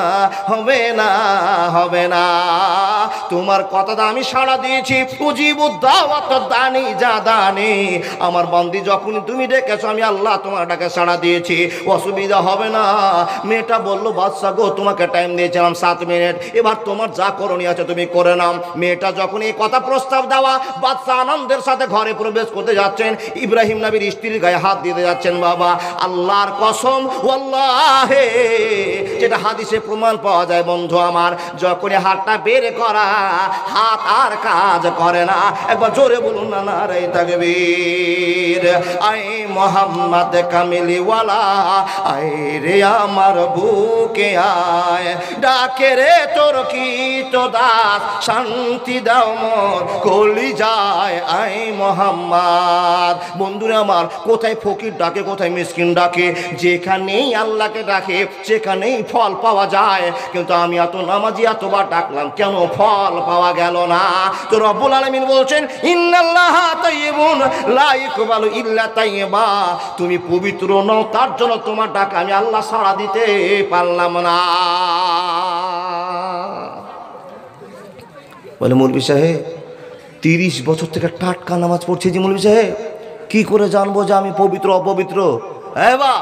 হবে না, হবে না, তোমার কথাটা আমি সাড়া দিয়েছি। উজিবুদ দাওয়াত দানি যা দানি, আমার বান্দি যখনই তুমি ডেকেছো আমি আল্লাহ তোমার ডাকে সাড়া দিয়েছি, অসুবিধা হবে না। মেয়েটা বলল, বাদশা গো তোমাকে টাইম দিয়েছিলাম 7 মিনিট, এবার তোমার যা করণীয় আছে তুমি করে নাও। মেয়েটা যখন এই কথা প্রস্তাব দেওয়া, বাদশা আনন্দের সাথে ঘরে প্রবেশ করতে যাচ্ছেন, ইব্রাহিম নবীর স্ত্রীর গায়ে হাত দিতে যাচ্ছেন। বাবা, আল্লাহর কসম ওয়াল্লাহি, যেটা হাদিসে প্রমাণ পাওয়া যায় বন্ধু আমার, যখনই হাতটা বের করা, হাত আর কাজ করে না। একবার জোরে বলুন না নারে তাকবীর। আই মোহাম্মদ কামিলিওয়ালা, আয় রে আমার বুকে আয়, ডাকে রে তোর কি তো দাস, শান্তি দাও মোর কলিজায়। আই মোহাম্মদ। বন্ধুরা আমার, কোথায় ফকির ডাকে, কোথায় মিসকিন ডাকে, যেখানেই আল্লাহকে ডাকে সেখানেই ফল পাওয়া যায়। কিন্তু আমি এত নামাজি এতবার ডাকলাম, কেন ফল পাওয়া গেল না? তো রব্বুল আলামিন বলছেন ইন্নাল্লাহা তাইয়্যিবুন লা ইয়াকবালু ইল্লা তাইয়্যিবা। তুমি পবিত্র নও, তার জন্য তোমার ডাক আমি আল্লাহ সাড়া দিতে পারলাম না। বলে মৌলভী সাহেব 30 বছর থেকে টাটকা নামাজ পড়ছি যে মৌলভী সাহেব, কি করে জানবো যে আমি পবিত্র অপবিত্র? হ্যাঁ বা,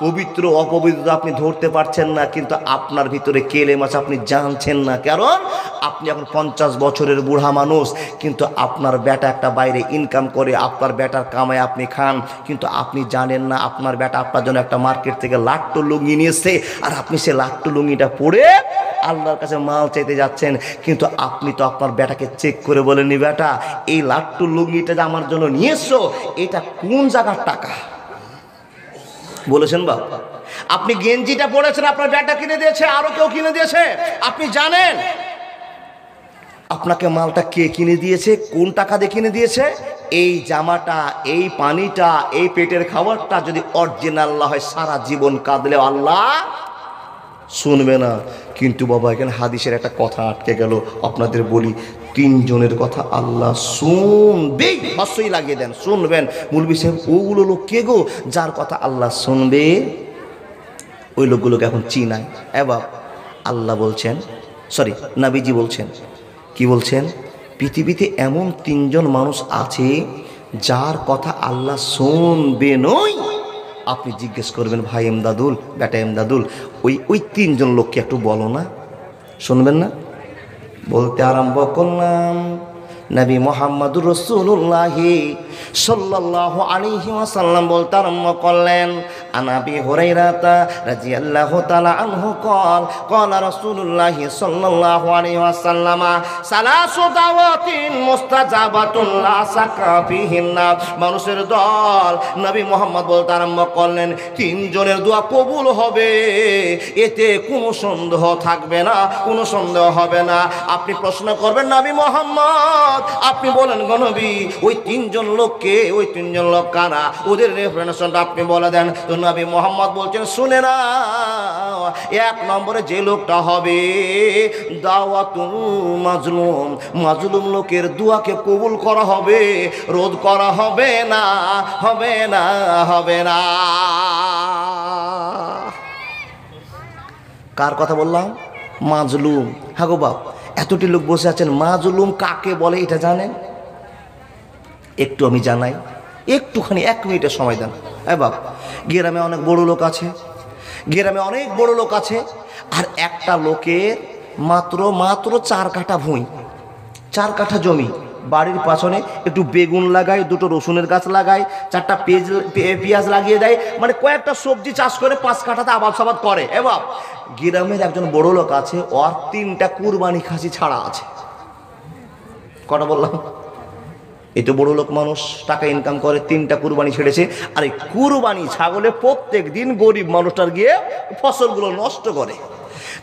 পবিত্র অপবিত্র আপনি ধরতে পারছেন না, কিন্তু আপনার ভিতরে কেলেম আছে, আপনি জানছেন না। কারণ আপনি এখন 50 বছরের বুড়া মানুষ, কিন্তু আপনার বেটা একটা বাইরে ইনকাম করে, আপনার বেটার কামায় আপনি খান, কিন্তু আপনি জানেন না আপনার বেটা আপনার জন্য একটা মার্কেট থেকে লাট্টু লুঙ্গি নিয়ে এসছে, আর আপনি সে লাট্টু লুঙ্গিটা পরে আল্লাহর কাছে মাল চাইতে যাচ্ছেন। কিন্তু আপনি তো আপনার বেটাকে চেক করে বলেননি, বেটা এই লাট্টু লুঙ্গিটা যে আমার জন্য নিয়ে এসছো, এটা কোন জায়গার টাকা বলেছেন বাবা? আপনি গেঞ্জিটা পরেছেন, আপনার বেটা কিনে দিয়েছে, আরো কেউ কিনে দিয়েছে, আপনি জানেন আপনাকে মালটা কে কিনে দিয়েছে, কোন টাকা দিয়ে কিনে দিয়েছে। এই জামাটা, এই পানিটা, এই পেটের খাবারটা যদি অরিজিনাল হয়, সারা জীবন কাঁদলেও আল্লাহ শুনবে না। কিন্তু বাবা এখানে হাদিসের একটা কথা আটকে গেল, আপনাদের বলি, 3 জনের কথা আল্লাহ শুনবেই। হস্যই লাগিয়ে দেন, শুনবেন। মৌলভী সাহেব ওগুলো লোক কে গো যার কথা আল্লাহ শুনবে? ওই লোকগুলোকে এখন চিনাই। এবার আল্লাহ বলছেন, সরি নবীজি বলছেন, কি বলছেন? পৃথিবীতে এমন 3 জন মানুষ আছে যার কথা আল্লাহ শুনবে নই। আপনি জিজ্ঞেস করবেন, ভাই এমদাদুল, বেটা এমদাদুল, ওই 3 জন লোককে একটু বলো না, শুনবেন না? বলতে আরম্ভ করলাম, নবী মুহাম্মদুর রাসূলুল্লাহ সাল্লাল্লাহু আলাইহি ওয়াসাল্লাম বলতে আরম্ভ করলেন, আনাবি হুরায়রা রাদিয়াল্লাহু তাআলা আনহু ক্বালা রাসূলুল্লাহ সাল্লাল্লাহু আলাইহি ওয়াসাল্লাম সালাসু দাওয়াতিন মুস্তাজাবাতুন লা সাকা ফিহিন্না। মানুষের দল, নবী মুহাম্মদ বলতে আরম্ভ করলেন, 3 জনের দোয়া কবুল হবে, এতে কোনো সন্দেহ থাকবে না, কোনো সন্দেহ হবে না। আপনি প্রশ্ন করবেন, নবী মুহাম্মদ আপনি বলেন গো নবী, ওই 3 জন লোককে, ওই 3 জন লোক কারা, ওদের রেফারেন্সটা আপনি বলে দেন। তো নবী মুহাম্মদ বলছেন, শুনে না, 1 নম্বরে যে লোকটা হবে দাওয়াতুল মাজলুম, মাজলুম লোকের দোয়াকে কবুল করা হবে, রোধ করা হবে না, হবে না, হবে না। কার কথা বললাম? মাজলুম। হ্যাঁ গো বাপ, এতটি লোক বসে আছেন, মাজলুম কাকে বলে এটা জানেন? একটু আমি জানাই, একটুখানি 1 মিনিটের সময় দেন। হ্যাঁ বাপ, গ্রামে অনেক বড় লোক আছে, গ্রামে অনেক বড় লোক আছে, আর একটা লোকের মাত্র 4 কাঠা ভূমি, 4 কাঠা জমি, বাড়ির পাছনে একটু বেগুন লাগায়, 2টো রসুনের গাছ লাগায়, 4টা পেঁয়াজ লাগিয়ে দেয়, মানে কয়েকটা সবজি চাষ করে 5 কাঠাতে আবাদ সাবাদ করে। এবার গ্রামের একজন বড় লোক আছে, ওর 3টা কুরবানি খাসি ছাড়া আছে। কটা বললাম? এই তো বড় লোক মানুষ, টাকা ইনকাম করে, 3টা কুরবানি ছেড়েছে। আর এই কুরবানি ছাগলে প্রত্যেক দিন গরিব মানুষটার গিয়ে ফসলগুলো নষ্ট করে।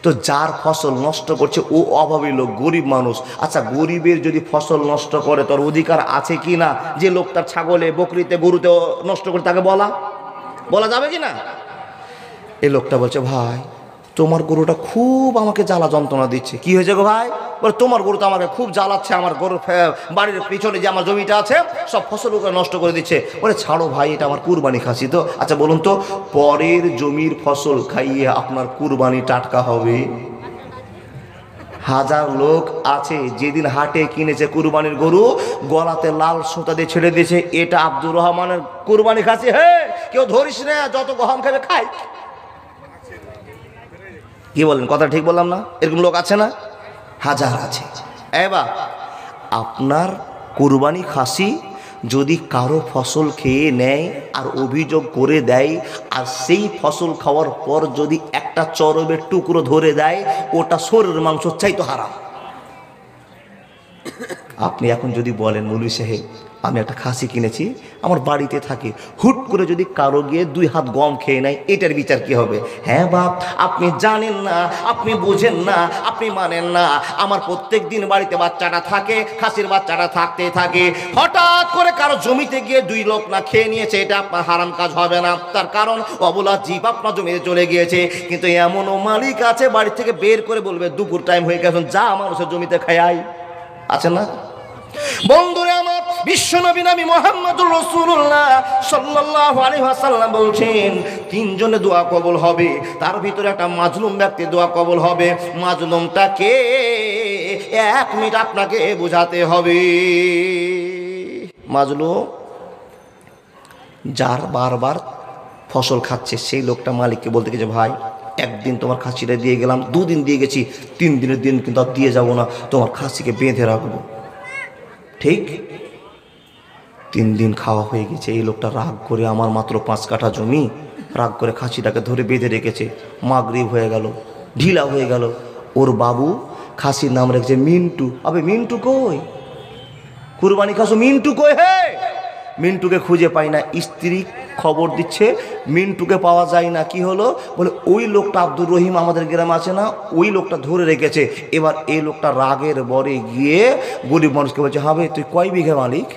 তো যার ফসল নষ্ট করছে ও অভাবী লোক, গরিব মানুষ। আচ্ছা, গরিবের যদি ফসল নষ্ট করে তোর অধিকার আছে কি না যে লোকটার ছাগলে, বকরিতে, গরুতে নষ্ট করে তাকে বলা যাবে কি না? এই লোকটা বলছে, ভাই তোমার গরুটা খুব আমাকে জ্বালা যন্ত্রণা দিচ্ছে। কি হয়েছে গো ভাই? বলে, তোমার গরু তো আমাকে খুব জ্বালাচ্ছে, আমার গরু বাড়ির পিছনে যে আমার জমিটা আছে সব ফসল ওকে নষ্ট করে দিচ্ছে। বলে, ছাড়ো ভাই, এটা আমার কুরবানি খাসি তো। আচ্ছা বলুন তো, পরের জমির ফসল খাইয়ে আপনার কুরবানি টাটকা হবে? 1000 লোক আছে, যেদিন হাটে কিনেছে কুরবানির গরু, গলাতে লাল সুতা দিয়ে ছেড়ে দিয়েছে, এটা আব্দুর রহমানের কুরবানি খাসি, হে কেউ ধরিস না, যত গহম খাবে খাই। কি বলেন, কথা ঠিক বললাম না? এরকম লোক আছে না? 1000 আছে। এবার আপনার কুরবানি খাসি যদি কারো ফসল খেয়ে নেয় আর অভিযোগ করে দেয়, আর সেই ফসল খাওয়ার পর যদি একটা চরবের টুকরো ধরে দেয়, ওটা শরীরের মাংস চাইতো হারাম। আপনি এখন যদি বলেন মৌলভী সাহেব আমি একটা খাসি কিনেছি, আমার বাড়িতে থাকে, হুট করে যদি কারো গিয়ে 2 হাত গম খেয়ে নেয়, এটার বিচার কি হবে? হ্যাঁ বাপ, আপনি জানেন না, আপনি বুঝেন না, আপনি মানেন না। আমার প্রত্যেক দিন বাড়িতে বাচ্চাটা থাকে, খাসির বাচ্চাটা থাকতে থাকে, হঠাৎ করে কারো জমিতে গিয়ে 2 লোক না খেয়ে নিয়েছে, এটা আপনার হারাম কাজ হবে না। তার কারণ অবলা জীব আপনার জমিতে চলে গিয়েছে। কিন্তু এমনও মালিক আছে বাড়ি থেকে বের করে বলবে দুপুর টাইম হয়ে গেছে, যা মানুষের জমিতে খায়, আছে না? বন্ধুরা আমার, বিশ্বনবী নবী মুহাম্মদুর রাসূলুল্লাহ সাল্লাল্লাহু আলাইহি ওয়াসাল্লাম বলছেন 3 জনে দোয়া কবুল হবে, তার ভিতরে একটা মাজলুম ব্যক্তি দোয়া কবুল হবে। মাজলুমটাকে 1 মিনিট আপনাকে বোঝাতে হবে। মাজলুম যার বারবার ফসল খাচ্ছে, সেই লোকটা মালিককে বলতে গেছে, ভাই একদিন তোমার খাসিটা দিয়ে গেলাম, 2 দিন দিয়ে গেছি, 3 দিনের দিন কিন্তু আর দিয়ে যাব না, তোমার খাসিকে বেঁধে রাখবো। ঠিক 3 দিন খাওয়া হয়ে গেছে, এই লোকটা রাগ করে, আমার মাত্র 5 কাঠা জমি, রাগ করে খাসিটাকে ধরে বেঁধে রেখেছে। মাগরিব হয়ে গেল, ঢিলা হয়ে গেল, ওর বাবু খাসির নাম রেখেছে মিন্টু। আবে মিন্টু কই? কুরবানি খাসো, মিন্টু কই? হে, মিন্টুকে খুঁজে পাই না। স্ত্রী খবর দিচ্ছে মিন্টুকে পাওয়া যায় না। কি হলো? বলে ওই লোকটা আব্দুর রহিম আমাদের গ্রামে আছে না, ওই লোকটা ধরে রেখেছে। এবার এই লোকটা রাগের বরে গিয়ে গরিব মানুষকে বলছে, হবে তুই কয় বিঘা মালিক,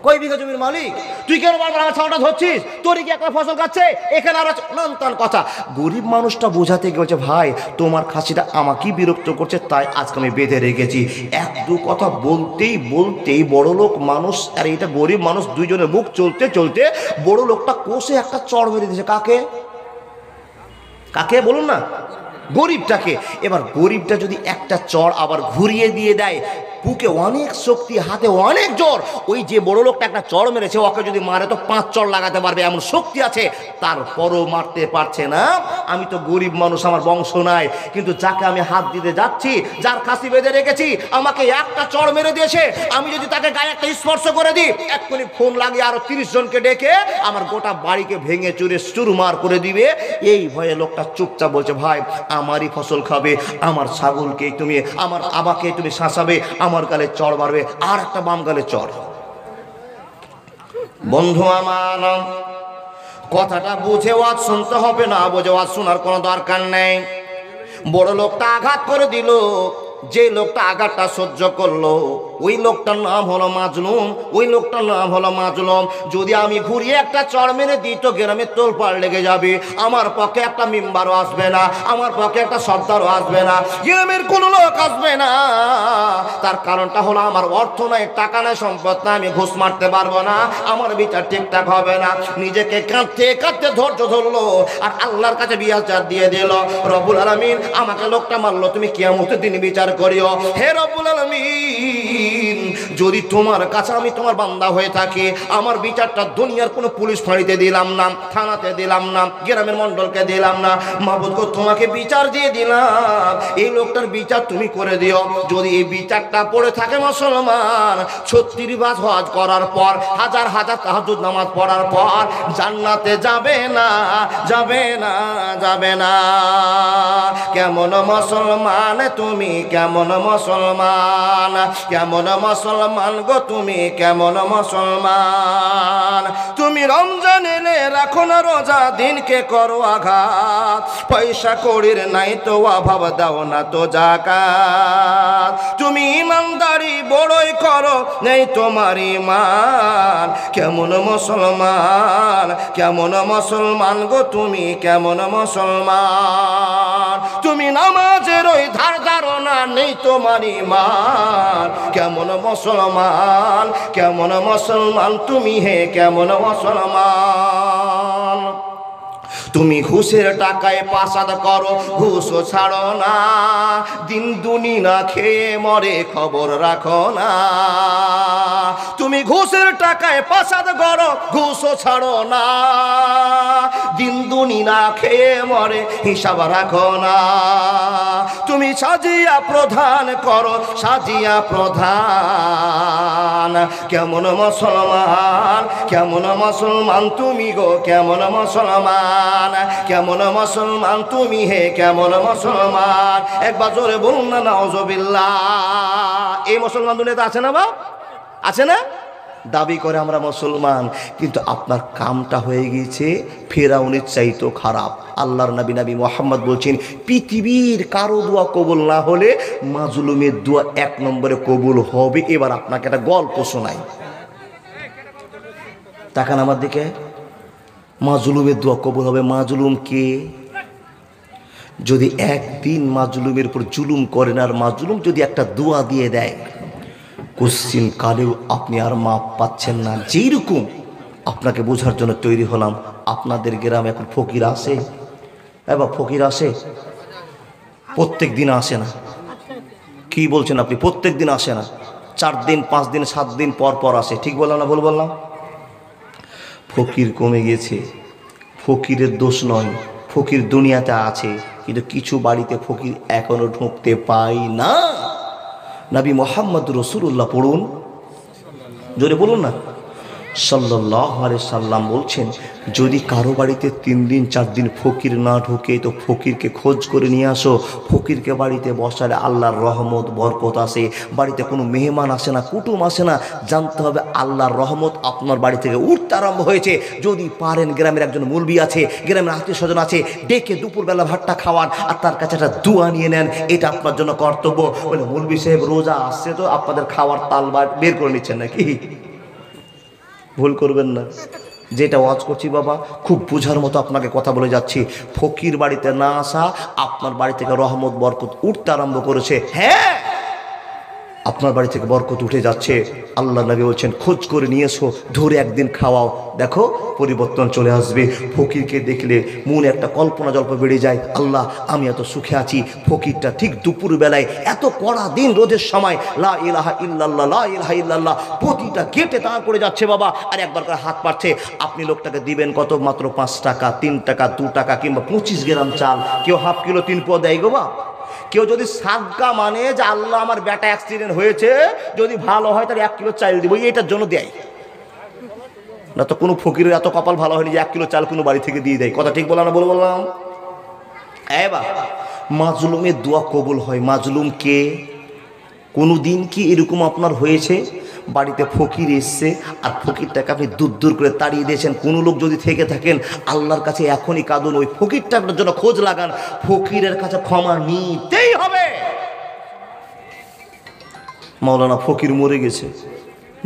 কয় বিঘা জমির মালিক, তুই কেন বারবার আমার ছাউটা ধরছিস? তোরই কি একটা ফসল খাচ্ছে এখানে? আর নান কথা। গরিব মানুষটা বোঝাতে গেছে, ভাই তোমার খাসিটা আমাকেই বিরক্ত করছে, তাই আজকে আমি বেঁধে রেখেছি। 1-2 কথা বলতেই বলতেই বড় লোক মানুষ আর এটা গরিব মানুষ, 2 জনের মুখ চলতে চলতে বড় লোকটা কোষে একটা চড় মেরে দিয়েছে। কাকে? কাকে বলুন না? গরিবটাকে। এবার গরিবটা যদি একটা চড় আবার ঘুরিয়ে দিয়ে দেয়, বুকে অনেক শক্তি, হাতে অনেক জোর, ওই যে বড় লোকটা একটা চড় মেরেছে ওকে যদি মারে তো 5 চড় লাগাতে পারবে, এমন শক্তি আছে, তারপরও মারতে পারছে না। আমি তো গরিব মানুষ, আমার বংশ নাই, কিন্তু যাকে আমি হাত দিতে যাচ্ছি, যার খাসি বেঁধে রেখেছি, আমাকে একটা চড় মেরে দিয়েছে, আমি যদি তাকে গায়ে একটা স্পর্শ করে দিই, এক্ষুনি ফোন লাগিয়ে আরো 30 জনকে ডেকে আমার গোটা বাড়িকে ভেঙে চুরে চুরমার করে দিবে। এই ভয়ে লোকটা চুপচাপ বলছে, ভাই আমারই ফসল খাবে, আমার ছাগলকে তুমি, আমার আবাকে তুমি শাসাবে, আমার গালে চড় মারবে, আর একটা বাম গালে চড়। বন্ধু আমার, কথাটা বুঝে ওয়াজ শুনতে হবে না, বুঝে ওয়াজ শোনার কোনো দরকার নেই। বড় লোকটা আঘাত করে দিল, যে লোকটা আঘাতটা সহ্য করলো ওই লোকটার নাম হলো মাজলুম, ওই লোকটার নাম হলো মাজলুম। যদি আমি ঘুরিয়ে একটা চড় মেরে দিই তো গ্রামে তোলপাড় লেগে যাবে, আমার পক্ষে একটা মেম্বারও আসবে না, আমার পক্ষে একটা সর্দারও আসবে না, গ্রামের কোনো লোক আসবে না। তার কারণটা হলো আমার অর্থ নাই, টাকা নাই, সম্পদ নাই, আমি ঘুষ মারতে পারবো না, আমার বিচার ঠিকঠাক হবে না। নিজেকে কাঁদতে কাঁদতে ধৈর্য ধরলো আর আল্লাহর কাছে বিচার দিয়ে দিল, রব্বুল আলামিন আমাকে লোকটা মারলো, তুমি কিয়ামতের দিন বিচার করিও। হে রব্বুল আলামিন, যদি তোমার কাছে আমি তোমার বান্দা হয়ে থাকি, আমার বিচারটা দুনিয়ার কোনো পুলিশ ফাঁড়িতে দিলাম না, থানাতে দিলাম না, গ্রামের মন্ডলকে দিলাম না, মাবুদ গো তোমাকে বিচার দিয়ে দিলাম, এই লোকটার বিচার তুমি করে দিও। যদি এই বিচারটা পড়ে থাকে মুসলমান, 36 বার হজ করার পর, হাজার হাজার তাহাজ্জুদ নামাজ পড়ার পর জান্নাতে যাবে না, যাবে না, যাবে না। কেমন মুসলমান তুমি, কেমন মুসলমান, কেমন মুসলমান গো তুমি, কেমন মুসলমান। তুমি রমজান এলে রাখো না রোজা, দিনকে করো আঘাত, পয়সা কড়ির নাই তো অভাব, দাও না তো যাকাত। তুমি ইমানদারি বড়ই করো, নেই তোমার ঈমান, কেমন মুসলমান, কেমন মুসলমান গো তুমি, কেমন মুসলমান। তুমি নামাজের ওই ধার ধারো না, নেই তোমার ঈমান, কেমন মুসলমান, কেমন মুসলমান তুমি, হে কেমন মুসলমান। তুমি ঘুষের টাকায় পাসাদ করো, ঘুষও ছাড়ো না, দিন দুনি না খেয়ে মরে খবর রাখো না। তুমি ঘুষের টাকায় পাসাদ করো, ঘুষও ছাড়ো না, দিন দুনি না খেয়ে মরে হিসাব রাখো না। তুমি সাজিয়া প্রধান করো, সাজিয়া প্রধান, কেমন মুসলমান, কেমন মুসলমান তুমি গো, কেমন মুসলমান, কেমন মুসলমান তুমি হে, কেমন মুসলমান, একবার জোরে বলুন না নাউজুবিল্লাহ। এই মুসলমান দুনিয়াতে আছে না বাপ, আছে না? দাবি করে আমরা মুসলমান, কিন্তু আপনার কামটা হয়ে গিয়েছে ফেরাউনের চাইতো খারাপ। আল্লাহর নবী মুহাম্মদ বলছেন, পৃথিবীর কারো দোয়া কবুল না হলে মাজলুমের দোয়া 1 নম্বরে কবুল হবে। এবার আপনাকে একটা গল্প শোনাই, তাকান আমার দিকে। মাজলুমের দোয়া কবুল হবে। মাজলুম কে? যদি একদিন মাজলুমের উপর জুলুম করেন আর মাজলুম যদি একটা দোয়া দিয়ে দেয়, কোশ্চিন কালেও আপনি আর মাপ পাচ্ছেন না। যেইরকম আপনাকে বোঝার জন্য তৈরি হলাম, আপনাদের গ্রামে এখন ফকির আসে? এবার ফকির আসে? প্রত্যেক দিন আসে না? কি বলছেন আপনি? প্রত্যেক দিন আসে না, 4 দিন 5 দিন 7 দিন পর পর আসে। ঠিক বললাম না ভুল বললাম? ফকির কমে গেছে, ফকিরের দোষ নয়, ফকির দুনিয়াতে আছে, কিন্তু কিছু বাড়িতে ফকির এখনো ঢুকতে পাই না। নবী মুহাম্মদ রাসূলুল্লাহ পড়ুন, জোরে বলুন না, সাল্লাল্লাহু আলাইহি সাল্লাম বলছেন, যদি কারো বাড়িতে 3 দিন 4 দিন ফকির না ঢোকে তো ফকিরকে খোঁজ করে নিয়ে আসো। ফকিরকে বাড়িতে বসালে আল্লাহর রহমত বরকত আসে। বাড়িতে কোনো মেহমান আসে না, কুটুম আসে না, জানতে হবে আল্লাহর রহমত আপনার বাড়ি থেকে উঠতে আরম্ভ হয়েছে। যদি পারেন, গ্রামের একজন মুলবি আছে, গ্রামের আত্মীয় স্বজন আছে, ডেকে দুপুরবেলা ভাতটা খাওয়ান আর তার কাছে একটা দোয়া নিয়ে নেন, এটা আপনার জন্য কর্তব্য। বলে, মুলবি সাহেব রোজা আসছে তো আপনাদের খাওয়ার তাল বের করে নিচ্ছেন নাকি? ভুল করবেন না। যেটা ওয়াজ করছি বাবা, খুব বোঝার মতো আপনাকে কথা বলে যাচ্ছি। ফকির বাড়িতে না আসা, আপনার বাড়ি থেকে রহমত বরকত উঠতে আরম্ভ করেছে। হ্যাঁ, আপনার বাড়ি থেকে বরকত উঠে যাচ্ছে। আল্লাহ নবী বলছেন, খোঁজ করে নিয়ে এসো, ধরে একদিন খাওয়াও, দেখো পরিবর্তন চলে আসবে। ফকিরকে দেখলে মনে একটা কল্পনা জল্প বেড়ে যায়, আল্লাহ আমি এত সুখে আছি। ফকিরটা ঠিক দুপুর বেলায়, এত কড়া দিন রোদের সময়, লা ইলাহা ইল্লাল্লাহ, লা ইলাহা ইল্লাল্লাহ প্রতিটা গেটে দাঁড় করে যাচ্ছে বাবা, আর একবার করে হাত পাচ্ছে। আপনি লোকটাকে দিবেন কত? মাত্র 5 টাকা, 3 টাকা, 2 টাকা, কিংবা 25 গ্রাম চাল। কেউ হাফ কিলো 3 পোয়া দেয় গো বা। কেউ যদি সাদকা মানে যে আল্লাহ আমার বেটা অ্যাক্সিডেন্ট হয়েছে, যদি ভালো হয় তাহলে 1 কিলো চাল দিব, এটার জন্য দেয় না। তো কোনো ফকিরের এত কপাল ভালো হয়নি যে 1 কিলো চাল কোনো বাড়ি থেকে দিয়ে দেয়। কথা ঠিক বললাম না বলে বললাম? এবার মাজলুমের দোয়া কবুল হয়। মাজলুম কে? কোনো দিন কি এরকম আপনার হয়েছে বাড়িতে ফকির এসছে আর ফকিরটাকে আপনি দূর দূর করে তাড়িয়ে দিয়েছেন? কোনো লোক যদি থেকে থাকেন, আল্লাহর কাছে এখনই কাঁদুন, ওই ফকিরটার জন্য খোঁজ লাগান, ফকিরের কাছে ক্ষমা নিতেই হবে। মাওলানা ফকির মরে গেছে,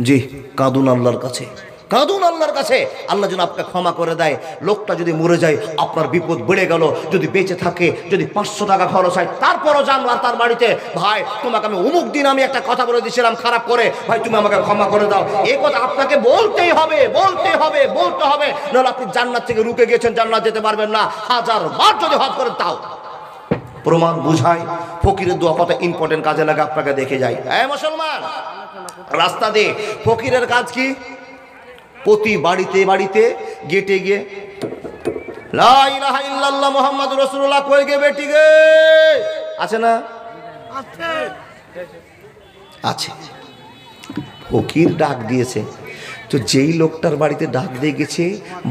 জি, কাঁদুন আল্লাহর কাছে, কাঁদুন আল্লাহর কাছে, আল্লাহ যেন আপনাকে ক্ষমা করে দেয়। লোকটা যদি মরে যায়, আপনার বিপদ বেড়ে গেল। যদি বেঁচে থাকে, যদি 500 টাকা খরচ হয়, তারপরও জানলা তার বাড়িতে, ভাই তোমাকে আমি অমুক দিন আমি একটা কথা বলে দিয়েছিলাম খারাপ করে, ভাই তুমি আমাকে ক্ষমা করে দাও। এই কথা আপনাকে বলতেই হবে, বলতে হবে, বলতে হবে, নাহলে আপনি জান্নাত থেকে রুকে গেছেন, জান্নাত যেতে পারবেন না। 1000 বার যদি হজ করেন তাও প্রমাণ বুঝায় ফকিরের দোয়া কত ইম্পর্টেন্ট কাজে লাগে। আপনাকে দেখে যাই, হ্যাঁ মুসলমান, রাস্তা দিয়ে ফকিরের কাজ কি? প্রতি বাড়িতে বাড়িতে গেটে গিয়ে লা ইলাহা ইল্লাল্লাহ মুহাম্মাদুর রাসূলুল্লাহ কই গে বেটি গে, আছে না? আছে। ফকির ডাক দিয়েছে, তো যেই লোকটার বাড়িতে ডাক দিয়ে গেছে,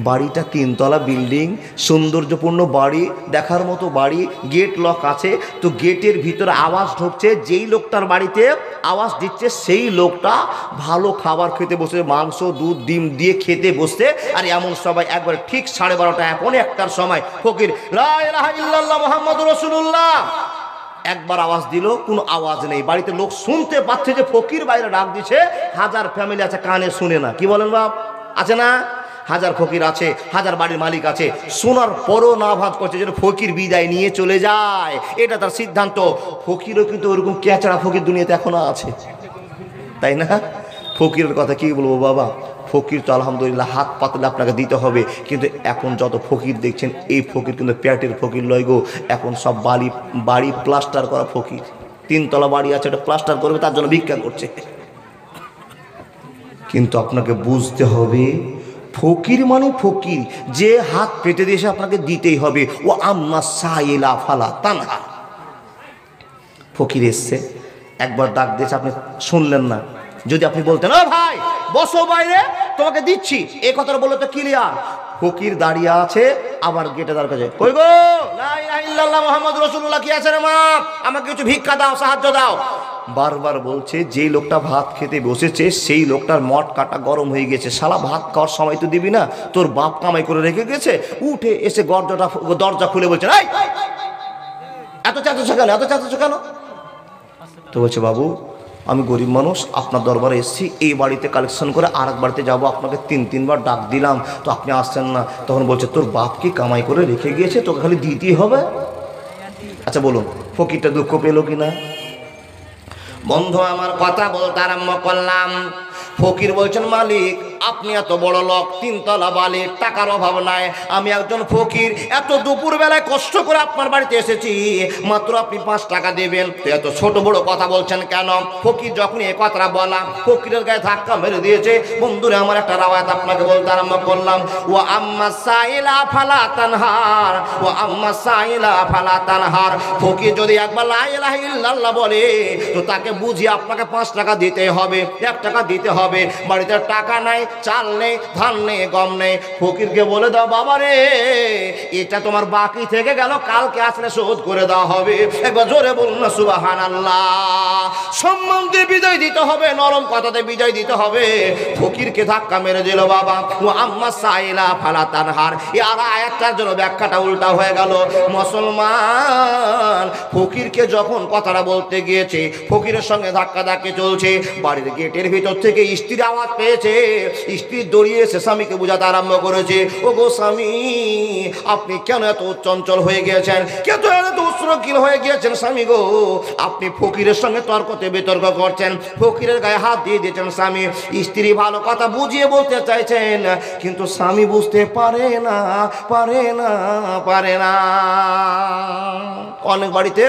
বাড়িটা 3 তলা বিল্ডিং, সৌন্দর্যপূর্ণ বাড়ি, দেখার মতো বাড়ি, গেট লক আছে। তো গেটের ভিতরে আওয়াজ ঢুকছে, যেই লোকটার বাড়িতে আওয়াজ দিচ্ছে সেই লোকটা ভালো খাবার খেতে বসে, মাংস দুধ ডিম দিয়ে খেতে বসছে। আর এমন সবাই একবার ঠিক 12:30 এখন 1টার সময় ফকির লা ইলাহা ইল্লাল্লাহ মুহাম্মাদুর রাসূলুল্লাহ একবার আওয়াজ দিল, কোনো আওয়াজ নেই। বাড়িতে লোক শুনতে পাচ্ছে যে ফকির বাইরে ডাক দিছে। 1000 ফ্যামিলি আছে, কানে শুনে না। কি বলেন বাপ? আছে না? 1000 ফকির আছে, 1000 বাড়ির মালিক আছে, শোনার পরও না ভাব করছে যেন ফকির বিদায় নিয়ে চলে যায়, এটা তার সিদ্ধান্ত। ফকিরও কিন্তু ওরকম ক্যাচড়া ফকির দুনিয়াতে এখনো আছে, তাই না? ফকিরের কথা কি বলবো বাবা, ফকির তো আলহামদুলিল্লাহ হাত পাতলে আপনাকে দিতে হবে, কিন্তু এখন যত ফকির দেখছেন এই ফকির কিন্তু প্যাটের ফকির লয় গো, এখন সব বাড়ি প্লাস্টার করা ফকির। 3 তলা বাড়ি আছে, এটা প্লাস্টার করবে, তার জন্য ভিক্ষা করছে। কিন্তু আপনাকে বুঝতে হবে ফকির মানে ফকির, যে হাত পেতে দিয়েছে আপনাকে দিতেই হবে। ও আম্মা সাইলা ফালা তানহা। ফকির এসছে, একবার ডাক দিয়েছে, আপনি শুনলেন না। যদি আপনি বলতেন ও ভাই বসো বাইরে তোমাকে দিচ্ছি, এই কথাটা বলে তো ক্লিয়ার। ফকির দাঁড়িয়ে আছে, আবার গেটে দাঁড় কাছে, কই গো লা ইলাহা ইল্লাল্লাহ মুহাম্মাদুর রাসূলুল্লাহ, কি আছে রে মা, আমাকে কিছু ভিক্ষা দাও, সাহায্য দাও। বারবার বলছে, যেই লোকটা ভাত খেতে বসেছে সেই লোকটার মট কাটা গরম হয়ে গেছে। শালা ভাত খাওয়ার সময় তো দিবি না, তোর বাপ কামাই করে রেখে গেছে। উঠে এসে দরজা খুলে বলছে, এই এত চাচ্ছ কেন, এত চাচ্ছ কেন? তো বলছে, বাবু আমি গরিব মানুষ, আপনার দরবারে এসেছি, এই বাড়িতে কালেকশন করে আর এক বাড়িতে যাবো, আপনাকে 3-3বার ডাক দিলাম তো আপনি আসছেন না। তখন বলছে, তোর বাপ কি কামাই করে রেখে গিয়েছে, তোকে খালি দিতেই হবে? আচ্ছা বলুন, ফকিরটা দুঃখ পেল কিনা? বন্ধু আমার কথা বলতে আরম্ভ করলাম। ফকির বলছেন, মালিক আপনি এত বড় লোক, 3 তলা বাড়ি, টাকার অভাব নাই, আমি একজন ফকির, এত দুপুর বেলায় কষ্ট করে আপনার বাড়িতে এসেছি, মাত্র আপনি 5 টাকা দেবেন, তো এত ছোট বড় কথা বলছেন কেন? ফকির যখন এই কথাটা বলা, ফকিরের গায়ে ধাক্কা মেরে দিয়েছে। বন্ধুরে আমার একটা রাওয়ায়াত আপনাকে বলতে আরম্ভ করলাম। ও আম্মা সাইলা ফালা তানহার, ও আম্মা সাইলা ফালা তানহার। ফকির যদি একবার লা ইলাহা ইল্লাল্লাহ বলে, তো তাকে বুঝিয়ে আপনাকে 5 টাকা দিতে হবে, 1 টাকা দিতে হবে। বাড়িতে টাকা নাই, চাল নেই, ধান নেই, গম নেই। ফকিরকে বলে দাও, বাবা রে এটা তোমার বাকি থেকে গেল, কালকে আসলে শোধ করে দেওয়া হবে। একবার জোরে বলুন না সুবহানাল্লাহ। সম্মান দিয়ে বিজয় দিতে হবে, নরম কথাতে বিজয় দিতে হবে। ফকিরকে ধাক্কা মেরে দিল বাবা। ও আম্মা সাইলা ফালা তানহার, আর আয়াতটার জন্য ব্যাখ্যাটা উল্টা হয়ে গেল। মুসলমান ফকিরকে যখন কথাটা বলতে গিয়েছে, ফকিরের সঙ্গে ধাক্কা ধাক্কি চলছে, বাড়ির গেটের ভিতর থেকে স্ত্রীর আওয়াজ পেয়েছে। স্ত্রী দৌড়িয়ে এসে স্বামীকে বোঝাতে আরম্ভ করেছে, ও গো স্বামী আপনি কেন এত চঞ্চল হয়ে গিয়েছেন, কেন এত উচ্ছৃঙ্খল হয়ে গিয়েছেন স্বামী গো, আপনি ফকিরের সঙ্গে তর্কতে বিতর্ক করছেন, ফকিরের গায়ে হাত দিয়ে দিয়েছেন স্বামী। স্ত্রী ভালো কথা বুঝিয়ে বলতে চাইছেন, কিন্তু স্বামী বুঝতে পারে না, পারে না, পারে না। অনেক বাড়িতে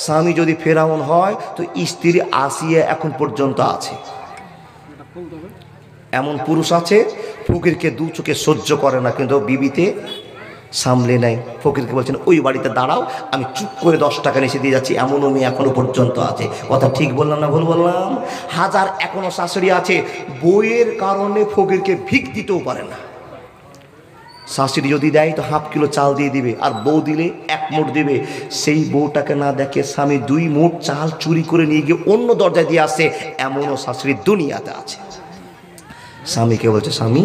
স্বামী যদি ফেরাউন হয় তো স্ত্রী আসিয়া এখন পর্যন্ত আছে। এমন পুরুষ আছে ফকিরকে 2 চোখে সহ্য করে না, কিন্তু বিবিতে সামলে নেয়। ফকিরকে বলছেন, ওই বাড়িতে দাঁড়াও, আমি চুপ করে 10 টাকা নিচে দিয়ে যাচ্ছি। এমনও মেয়ে এখনো পর্যন্ত আছে। কথা ঠিক বললাম না ভুল বললাম? হাজার এখনো শাশুড়ি আছে বইয়ের কারণে ফকিরকে ভিক দিতেও পারে না। শাশুড়ি যদি দেয় তো হাফ কিলো চাল দিয়ে দিবে, আর বউ দিলে 1 মুঠ দিবে। সেই বউটাকে না দেখে স্বামী 2 মুঠ চাল চুরি করে নিয়ে গিয়ে অন্য দরজায় দিয়ে আসে। এমনও শাশুড়ি দুনিয়াতে আছে। স্বামীকে বলছে, স্বামী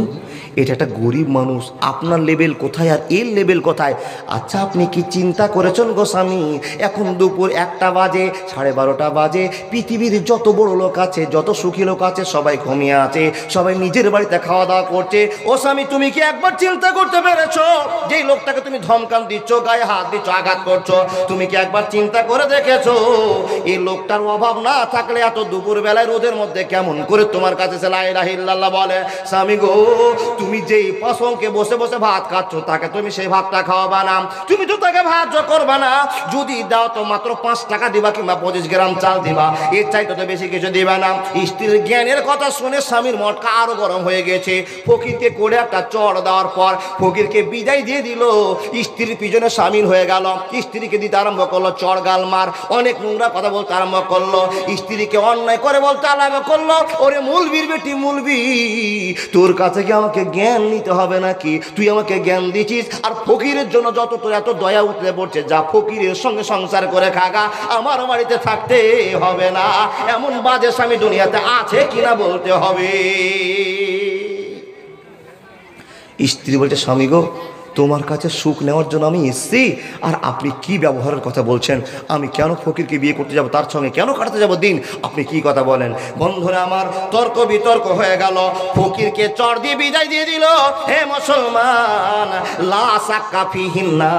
এটা একটা গরিব মানুষ, আপনার লেভেল কোথায় আর এর লেভেল কোথায়? আচ্ছা আপনি কি চিন্তা করেছেন গো স্বামী, এখন দুপুর 1টা বাজে, 12:30 বাজে, পৃথিবীর যত বড় লোক আছে, যত সুখী লোক আছে, সবাই ঘুমিয়ে আছে, সবাই নিজের বাড়িতে খাওয়া দাওয়া করছে। ও স্বামী তুমি কি একবার চিন্তা করতে পেরেছো, যেই লোকটাকে তুমি ধমকান দিচ্ছ, গায়ে হাত দিচ্ছ, আঘাত করছো, তুমি কি একবার চিন্তা করে দেখেছো এই লোকটার অভাব না থাকলে এত দুপুর বেলায় রোদের মধ্যে কেমন করে তোমার কাছে লা ইলাহা ইল্লাল্লাহ বলে? স্বামী গো তুমি যেই পাশংকে বসে বসে ভাত খাচ্ছ, তাকে তুমি সেই ভাতটা খাওয়াবা না, তুমি তো তাকে ভাজ্য করবা না। যদি দাও তো মাত্র 5 টাকা দিবা, কিংবা 25 গ্রাম চাল দিবা, এর চাইতে তো বেশি কিছু দিবা না। স্ত্রীর জ্ঞানের কথা শুনে স্বামীর মনটা আরো গরম হয়ে গেছে। ফকিরকে করে একটা চড় দেওয়ার পর ফকিরকে বিদায় দিয়ে দিল। স্ত্রীর পিছনে সামিল হয়ে গেল, স্ত্রীকে দিতে আরম্ভ করলো চড় গাল মার, অনেক নোংরা কথা বলতে আরম্ভ করলো, স্ত্রীকে অন্যায় করে বলতে আরম্ভ করলো, ওরে মুলবির বেটি মুলবি, তোর কাছে কি আমাকে জ্ঞান নিতে হবে নাকি? তুই আমাকে জ্ঞান দিছিস, আর ফকিরের জন্য যত তোর এত দয়া উঠতে পড়ছে, যা ফকিরের সঙ্গে সংসার করে খাগা, আমার বাড়িতে থাকতে হবে না। এমন বাজে স্বামী দুনিয়াতে আছে কিনা বলতে হবে। স্ত্রী বলছে, স্বামী গো তোমার কাছে সুখ নেওয়ার জন্য আমি এসেছি, আর আপনি কি ব্যবহারের কথা বলছেন? আমি কেন ফকিরকে বিয়ে করতে যাব, তার সঙ্গে কেন কাটাতে যাব দিন? আপনি কি কথা বলেন? বন্ধুরা আমার, তর্ক বিতর্ক হয়ে গেল, ফকিরকে চড় দিয়ে বিদায় দিয়ে দিল। হে মুসলমান, লা সাক্কা ফিহিন্না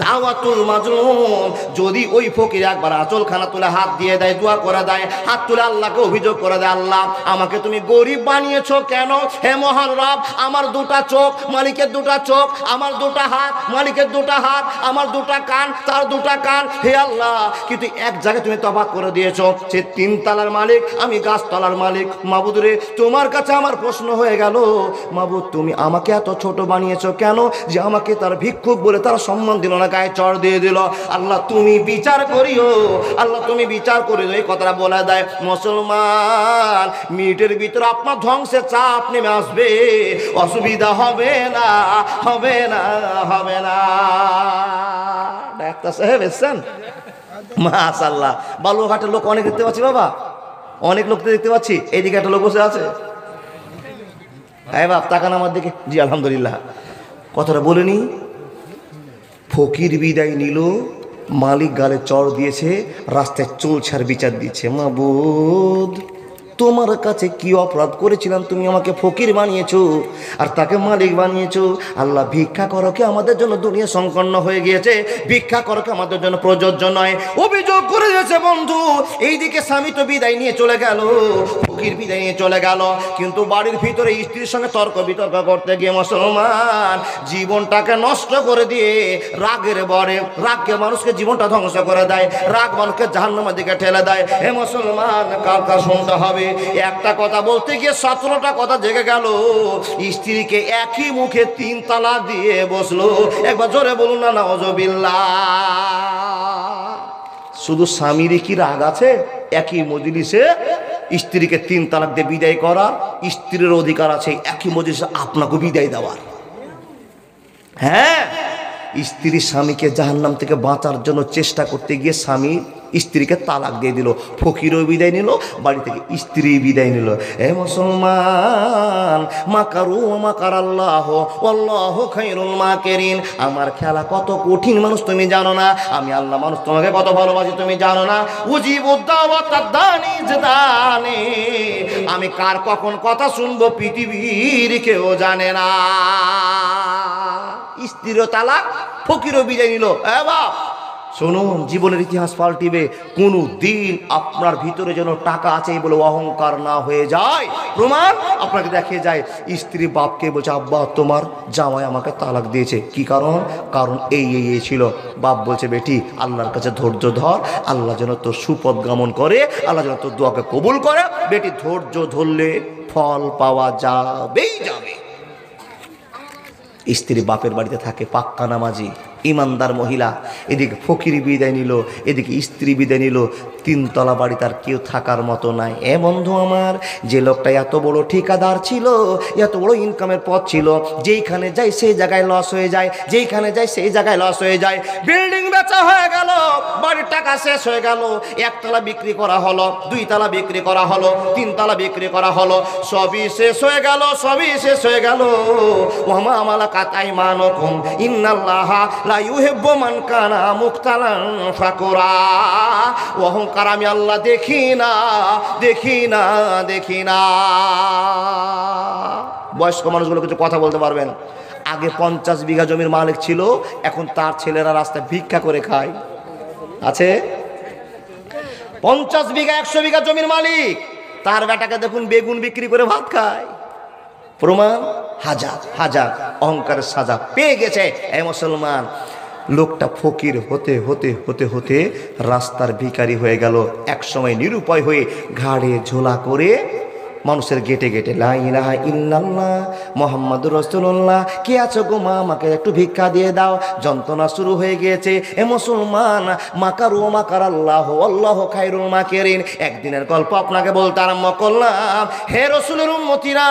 দাওয়াতুল মাজলুম। যদি ওই ফকির একবার আঁচলখানা তুলে হাত দিয়ে দেয়, দোয়া করে দেয়, হাত তুলে আল্লাহকে অভিযোগ করে দেয়, আল্লাহ আমাকে তুমি গরিব বানিয়েছো কেন? হে মহান রব, আমার দুটা চোখ, মালিকের দুটা চোখ, আমার দুটা হাত, মালিকের দুটা হাত, আমার দুটা কান, তার দুটা কান, হে আল্লাহ, কিন্তু এক জায়গায় তুমি তফাৎ করে দিয়েছো, সে 3 তলার মালিক, আমি গাছতলার মালিক। মাবুদ রে, তোমার কাছে আমার প্রশ্ন হয়ে গেল, মাবুদ তুমি আমাকে এত ছোট বানিয়েছো কেন যে আমাকে তার ভিক্ষুক বলে তার সম্মান দিল না, গায়ে চড় দিয়ে দিল? আল্লাহ তুমি বিচার করিও, আল্লাহ তুমি বিচার করিও। এই কথাটা বলে দেয় মুসলমান, মিনিটের ভিতরে আপনার ধ্বংসের চাপ নেমে আসবে, অসুবিধা হবে না, হবে না, হবে না। ডাক্তার সাহেব এসছেন? মাশাআল্লাহ, বালুঘাটের লোক অনেক দেখতে পাচ্ছি বাবা, অনেক লোক দেখতে পাচ্ছি। এইদিকে একটা লোক বসে আছে, হ্যাঁ বাপ তাকান আমার দিকে। জি আলহামদুলিল্লাহ। কথাটা বলিনি, ফকির বিদায় নিল, মালিক গালে চড় দিয়েছে, রাস্তায় চলছে আর বিচার দিচ্ছে, মাবুদ তোমার কাছে কি অপরাধ করেছিলাম তুমি আমাকে ফকির বানিয়েছো আর তাকে মালিক বানিয়েছো? আল্লাহ ভিক্ষা করো কি আমাদের জন্য দুনিয়া সংকন্ন হয়ে গিয়েছে, ভিক্ষা করো কি আমাদের জন্য প্রযোজ্য নয়। অভিযোগ করে দিয়েছে বন্ধু। এইদিকে স্বামী তো বিদায় নিয়ে চলে গেল, ফকির বিদায় নিয়ে চলে গেল, কিন্তু বাড়ির ভিতরে স্ত্রীর সঙ্গে তর্ক বিতর্ক করতে গিয়ে মুসলমান জীবনটাকে নষ্ট করে দিয়ে রাগের বরে, রাগকে মানুষকে জীবনটা ধ্বংস করে দেয়, রাগ মানুষকে জাহান্নামের দিকে ঠেলে দেয়। হে মুসলমান, কার কার শুনতে হবে? একটা কথা বলতে গিয়ে 17টা কথা জেগে গেল। স্ত্রীকে একই মুখে 3 তালাক দিয়ে বসলো। একবার জোরে বলুন না নাউজুবিল্লাহ। শুধু স্বামীর কি রাগ আছে? একই মজলিসে স্ত্রীকে 3 তালাক দিয়ে বিদায় করা, স্ত্রীর অধিকার আছে একই মজলিসে আপনাকে বিদায় দেওয়ার। হ্যাঁ, স্ত্রী স্বামীকে জাহান্নাম থেকে বাঁচার জন্য চেষ্টা করতে গিয়ে স্বামী স্ত্রীকে তালাক দিয়ে দিল, ফকিরও বিদায় নিল, বাড়ি থেকে স্ত্রী বিদায় নিল। হে মুসলমান, মাকারু মাকার আল্লাহ আল্লাহু খায়রুল মাকিরিন। আমার খেলা কত কঠিন মানুষ তুমি জানো না, আমি আল্লাহ মানুষ তোমাকে কত ভালোবাসি তুমি জানো না। উজিবুদ দাওয়াতাদ দানি জাদানি, আমি কার কখন কথা শুনবো পৃথিবীর কেউ জানে না। স্ত্রীরও তালাক, ফকিরও বিদায় নিল। এ বাপ শুনুন, জীবনের ইতিহাস পাল্টিবে। কোনো দিন আপনার ভিতরে যেন টাকা আছে বলে অহংকার না হয়ে যায়। প্রমাণ আপনাকে দেখে যায়, স্ত্রী বাপকে বলছে, আব্বা তোমার জামাই আমাকে তালাক দিয়েছে। কি কারণ? কারণ এই ছিল। বাপ বলছে, বেটি আল্লাহর কাছে ধৈর্য ধর, আল্লাহ যেন তোর সুপথ গমন করে, আল্লাহ যেন তোর দোয়াকে কবুল করে। বেটি ধৈর্য ধরলে ফল পাওয়া যাবেই যাবে। স্ত্রী বাপের বাড়িতে থাকে, পাক্কা নামাজি ইমানদার মহিলা। এদিকে ফকির বিদায় নিল, এদিকে স্ত্রী বিদায় নিল। 3 তলা বাড়ি তার কেউ থাকার মতো নাই। এ বন্ধু আমার, যে লোকটা এত বড় ঠিকাদার ছিল, এত বড় ইনকামের পথ ছিল, যেইখানে যায় সেই জায়গায় লস হয়ে যায়, যেইখানে যায় সেই জায়গায় লস হয়ে যায়। বিল্ডিং বেচা হয়ে গেল, বাড়ির টাকা শেষ হয়ে গেল, 1 তলা বিক্রি করা হলো, 2 তলা বিক্রি করা হলো, 3 তলা বিক্রি করা হলো, সবই শেষ হয়ে গেল, সবই শেষ হয়ে গেল। ওয়ামা মালাকাত আইমানুকুম ইন্নাল্লাহা লা ইউহিব্বু মান কানা মুখতালান ফাকুরা। অহংকার আমি আল্লাহ দেখি না, দেখি না, দেখি না। বয়স্ক মানুষগুলো কিছু কথা বলতে পারবেন। আগে 50 বিঘা জমির মালিক ছিল, এখন তার ছেলেরা রাস্তায় ভিক্ষা করে খায়। আছে 50 বিঘা 100 বিঘা জমির মালিক, তার বেটাকে দেখুন বেগুন বিক্রি করে ভাত খায়। প্রমাণ হাজার হাজার। অহংকারের সাজা পেয়ে গেছে। এই মুসলমান, লোকটা ফকির হতে হতে হতে হতে রাস্তার ভিখারি হয়ে গেল। এক সময় নিরুপায় হয়ে ঘাড়ে ঝোলা করে মানুষের গেটে গেটে লা ইলাহা ইল্লাল্লাহ মুহাম্মাদুর রাসূলুল্লাহ, কে আছো গো মা, আমাকে একটু ভিক্ষা দিয়ে দাও। যন্ত্রণা শুরু হয়ে গিয়েছে। এ মুসলমান, মাকারু মাকার আল্লাহ আল্লাহু খায়রুল মাকিরিন। একদিনের গল্প আপনাকে বলতে আরম্ভ করলাম। হে রাসূলের উম্মতিরা,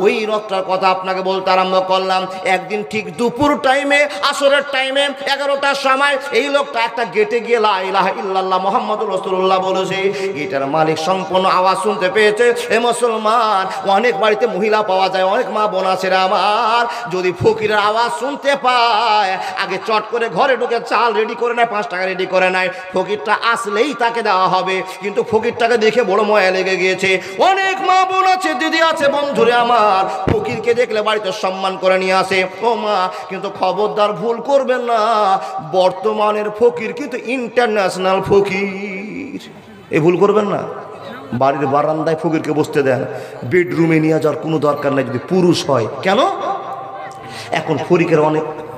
ওই লোকটার কথা আপনাকে বলতে আরম্ভ করলাম। একদিন ঠিক দুপুর টাইমে, আসরের টাইমে 11টার সময় এই লোকটা একটা গেটে গিয়ে লা ইলাহা ইল্লাল্লাহ মুহাম্মাদুর রাসূলুল্লাহ বলেছে। গেটের মালিক সম্পূর্ণ আওয়াজ শুনতে পেয়েছে। করেছে। এ মুসলমান, অনেক বাড়িতে মহিলা পাওয়া যায়, অনেক মা বোন আছে আমার, যদি ফকিরের আওয়াজ শুনতে পায় আগে চট করে ঘরে ঢুকে চাল রেডি করে নেয়, 5 টাকা রেডি করে নেয়, ফকিরটা আসলেই তাকে দেওয়া হবে। কিন্তু ফকিরটাকে দেখে বড় ময়া লেগে গিয়েছে। অনেক মা বোন আছে, দিদি আছে, বন্ধুরে আমার, ফকিরকে দেখলে বাড়িতে সম্মান করে নিয়ে আসে। ও মা, কিন্তু খবরদার ভুল করবেন না, বর্তমানের ফকির কিন্তু ইন্টারন্যাশনাল ফকির। এই ভুল করবেন না। বাড়ির বারান্দায় ফকিরকে বসতে দেন, বেডরুমে নিয়ে যাওয়ার কোনো দরকার নেই যদি পুরুষ হয়। কেন? এখন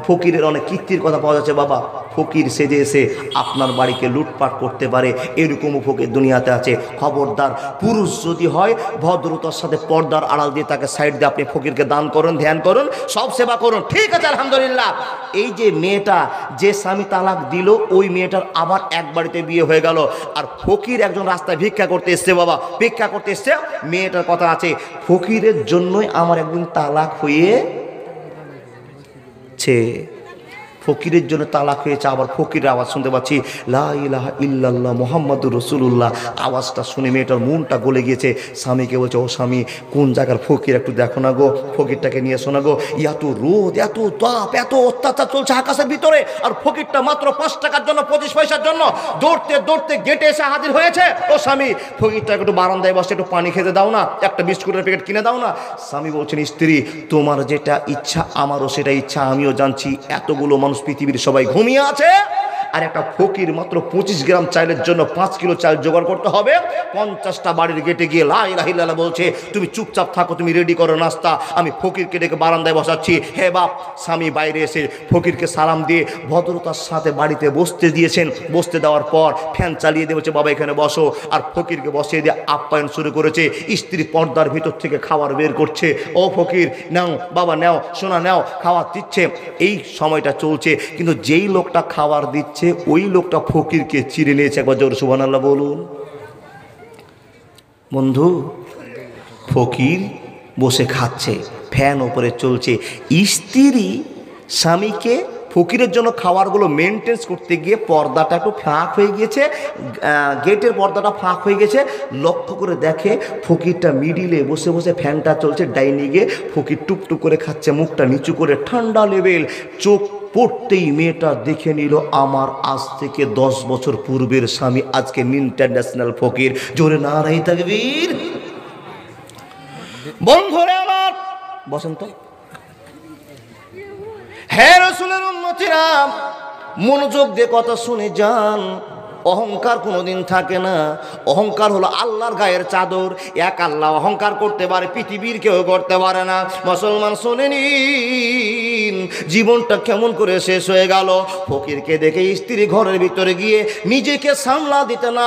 ফকিরের অনেক কীর্তির কথা পাওয়া যাচ্ছে। বাবা, ফকির সেজে এসে আপনার বাড়িকে লুটপাট করতে পারে, এরকমও ফকির দুনিয়াতে আছে। খবরদার, পুরুষ যদি হয় ভদ্রতার সাথে পর্দার আড়াল দিয়ে তাকে সাইড দিয়ে আপনি ফকিরকে দান করুন, ধ্যান করুন, সব সেবা করুন, ঠিক আছে, আলহামদুলিল্লাহ। এই যে মেয়েটা, যে স্বামী তালাক দিল, ওই মেয়েটার আবার এক বাড়িতে বিয়ে হয়ে গেল। আর ফকির একজন রাস্তায় ভিক্ষা করতে এসছে। বাবা, ভিক্ষা করতে এসছে, মেয়েটার কথা আছে, ফকিরের জন্যই আমার একদিন তালাক হয়েছে। ফকিরের জন্য তালাক হয়েছে। আবার ফকিরের আওয়াজ শুনতে পাচ্ছি, লা ইলাহা ইল্লাল্লাহ মুহাম্মাদুর রাসূলুল্লাহ। আওয়াজটা শুনে মেয়েটার মনটা গলে গিয়েছে। স্বামীকে বলছে, ও স্বামী, কোন জায়গার ফকির, একটু দেখো না গো, ফকিরটাকে নিয়ে শোনা গো, এত রোদ, এত তাপ, এত অত্যাচার চলছে আকাশের ভিতরে, আর ফকিরটা মাত্র 5 টাকার জন্য, 25 পয়সার জন্য দৌড়তে দৌড়তে গেটে এসে হাজির হয়েছে। ও স্বামী, ফকিরটাকে একটু বারান্দায় বসে একটু পানি খেতে দাও না, একটা বিস্কুটের প্যাকেট কিনে দাও না। স্বামী বলছেন, স্ত্রী, তোমার যেটা ইচ্ছা আমারও সেটা ইচ্ছা, আমিও জানছি এতগুলো মানুষ পৃথিবীর সবাই ঘুমিয়ে আছে, আর একটা ফকির মাত্র 25 গ্রাম চালের জন্য 5 কিলো চাল জোগাড় করতে হবে। 50টা বাড়ির গেটে গিয়ে লা ইলাহা ইল্লাল্লাহ বলছে, তুমি চুপচাপ থাকো, তুমি রেডি করো নাস্তা, আমি ফকিরকে ডেকে বারান্দায় বসাচ্ছি। হে বাপ, স্বামী বাইরে এসে ফকিরকে সালাম দিয়ে ভদ্রতার সাথে বাড়িতে বসতে দিয়েছেন। বসতে দেওয়ার পর ফ্যান চালিয়ে দিয়ে বলছে, বাবা এখানে বসো, আর ফকিরকে বসিয়ে দিয়ে আপ্যায়ন শুরু করেছে। স্ত্রী পর্দার ভিতর থেকে খাবার বের করছে, ও ফকির নাও, বাবা নাও, সোনা নাও, খাবার দিচ্ছে। এই সময়টা চলছে, কিন্তু যেই লোকটা খাবার দিচ্ছে ওই লোকটা ফকিরকে চিড়ে নিয়েছে। একবার জোর সুবহানাল্লাহ বলুন। বন্ধু, ফকির বসে খাচ্ছে, ফ্যান ওপরে চলছে, স্ত্রী স্বামীকে ফকিরের জন্য খাবারগুলো মেনটেন্স করতে গিয়ে পর্দাটা একটু ফাঁক হয়ে গিয়েছে, গেটের পর্দাটা ফাঁক হয়ে গেছে। লক্ষ্য করে দেখে ফকিরটা মিডিলে বসে বসে, ফ্যানটা চলছে ডাইনিংয়ে, ফকির টুকটুক করে খাচ্ছে, মুখটা নিচু করে, ঠান্ডা লেভেল। চোখ পড়তেই মেয়েটা দেখে নিল, আমার আজ থেকে 10 বছর পূর্বের স্বামী আজকে ইন্টারন্যাশনাল ফকির। জোরে নারায়ে তাকবীর। বন্ধুরে আমার, বসন্ত, হে রাসূলের উম্মতিরা, মনোযোগ দিয়ে কথা শুনে যান। অহংকার কোনোদিন থাকে না। অহংকার হলো আল্লাহর গায়ের চাদর। এক আল্লাহ অহংকার করতে পারে, পৃথিবীর কেউ করতে পারে না। মুসলমান শুনে নিন, জীবনটা কেমন করে শেষ হয়ে গেল। ফকিরকে দেখে স্ত্রী ঘরের ভিতরে গিয়ে নিজেকে সামাল দিতে না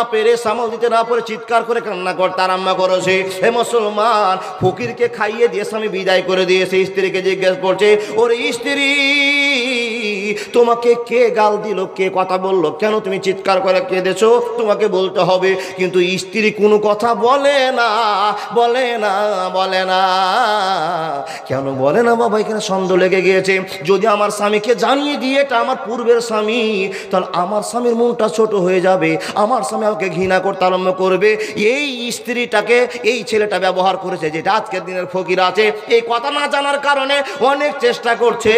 পেরে চিৎকার করে কান্না করতে আরম্ভ করেছে। হে মুসলমান, ফকিরকে খাইয়ে দিয়ে স্বামী বিদায় করে দিয়েছে। স্ত্রীকে জিজ্ঞেস করছে, ওরে স্ত্রী, তোমাকে কে গাল দিল, কে কথা বললো, কেন তুমি চিৎকার করে কেঁদেছো? তোমাকে বলতে হবে। কিন্তু স্ত্রী কোনো কথা বলে না। কেন বলে না বাবা? এখানে সন্দেহ লেগে গিয়েছে। যদি আমার স্বামীকে জানিয়ে দিয়ে এটা আমার পূর্বের স্বামী, তাহলে আমার স্বামীর মনটা ছোট হয়ে যাবে, আমার স্বামী আমাকে ঘৃণা করতে আরম্ভ করবে। এই স্ত্রীটাকে এই ছেলেটা ব্যবহার করেছে, যেটা আজকের দিনের ফকির আছে, এই কথা না জানার কারণে অনেক চেষ্টা করছে।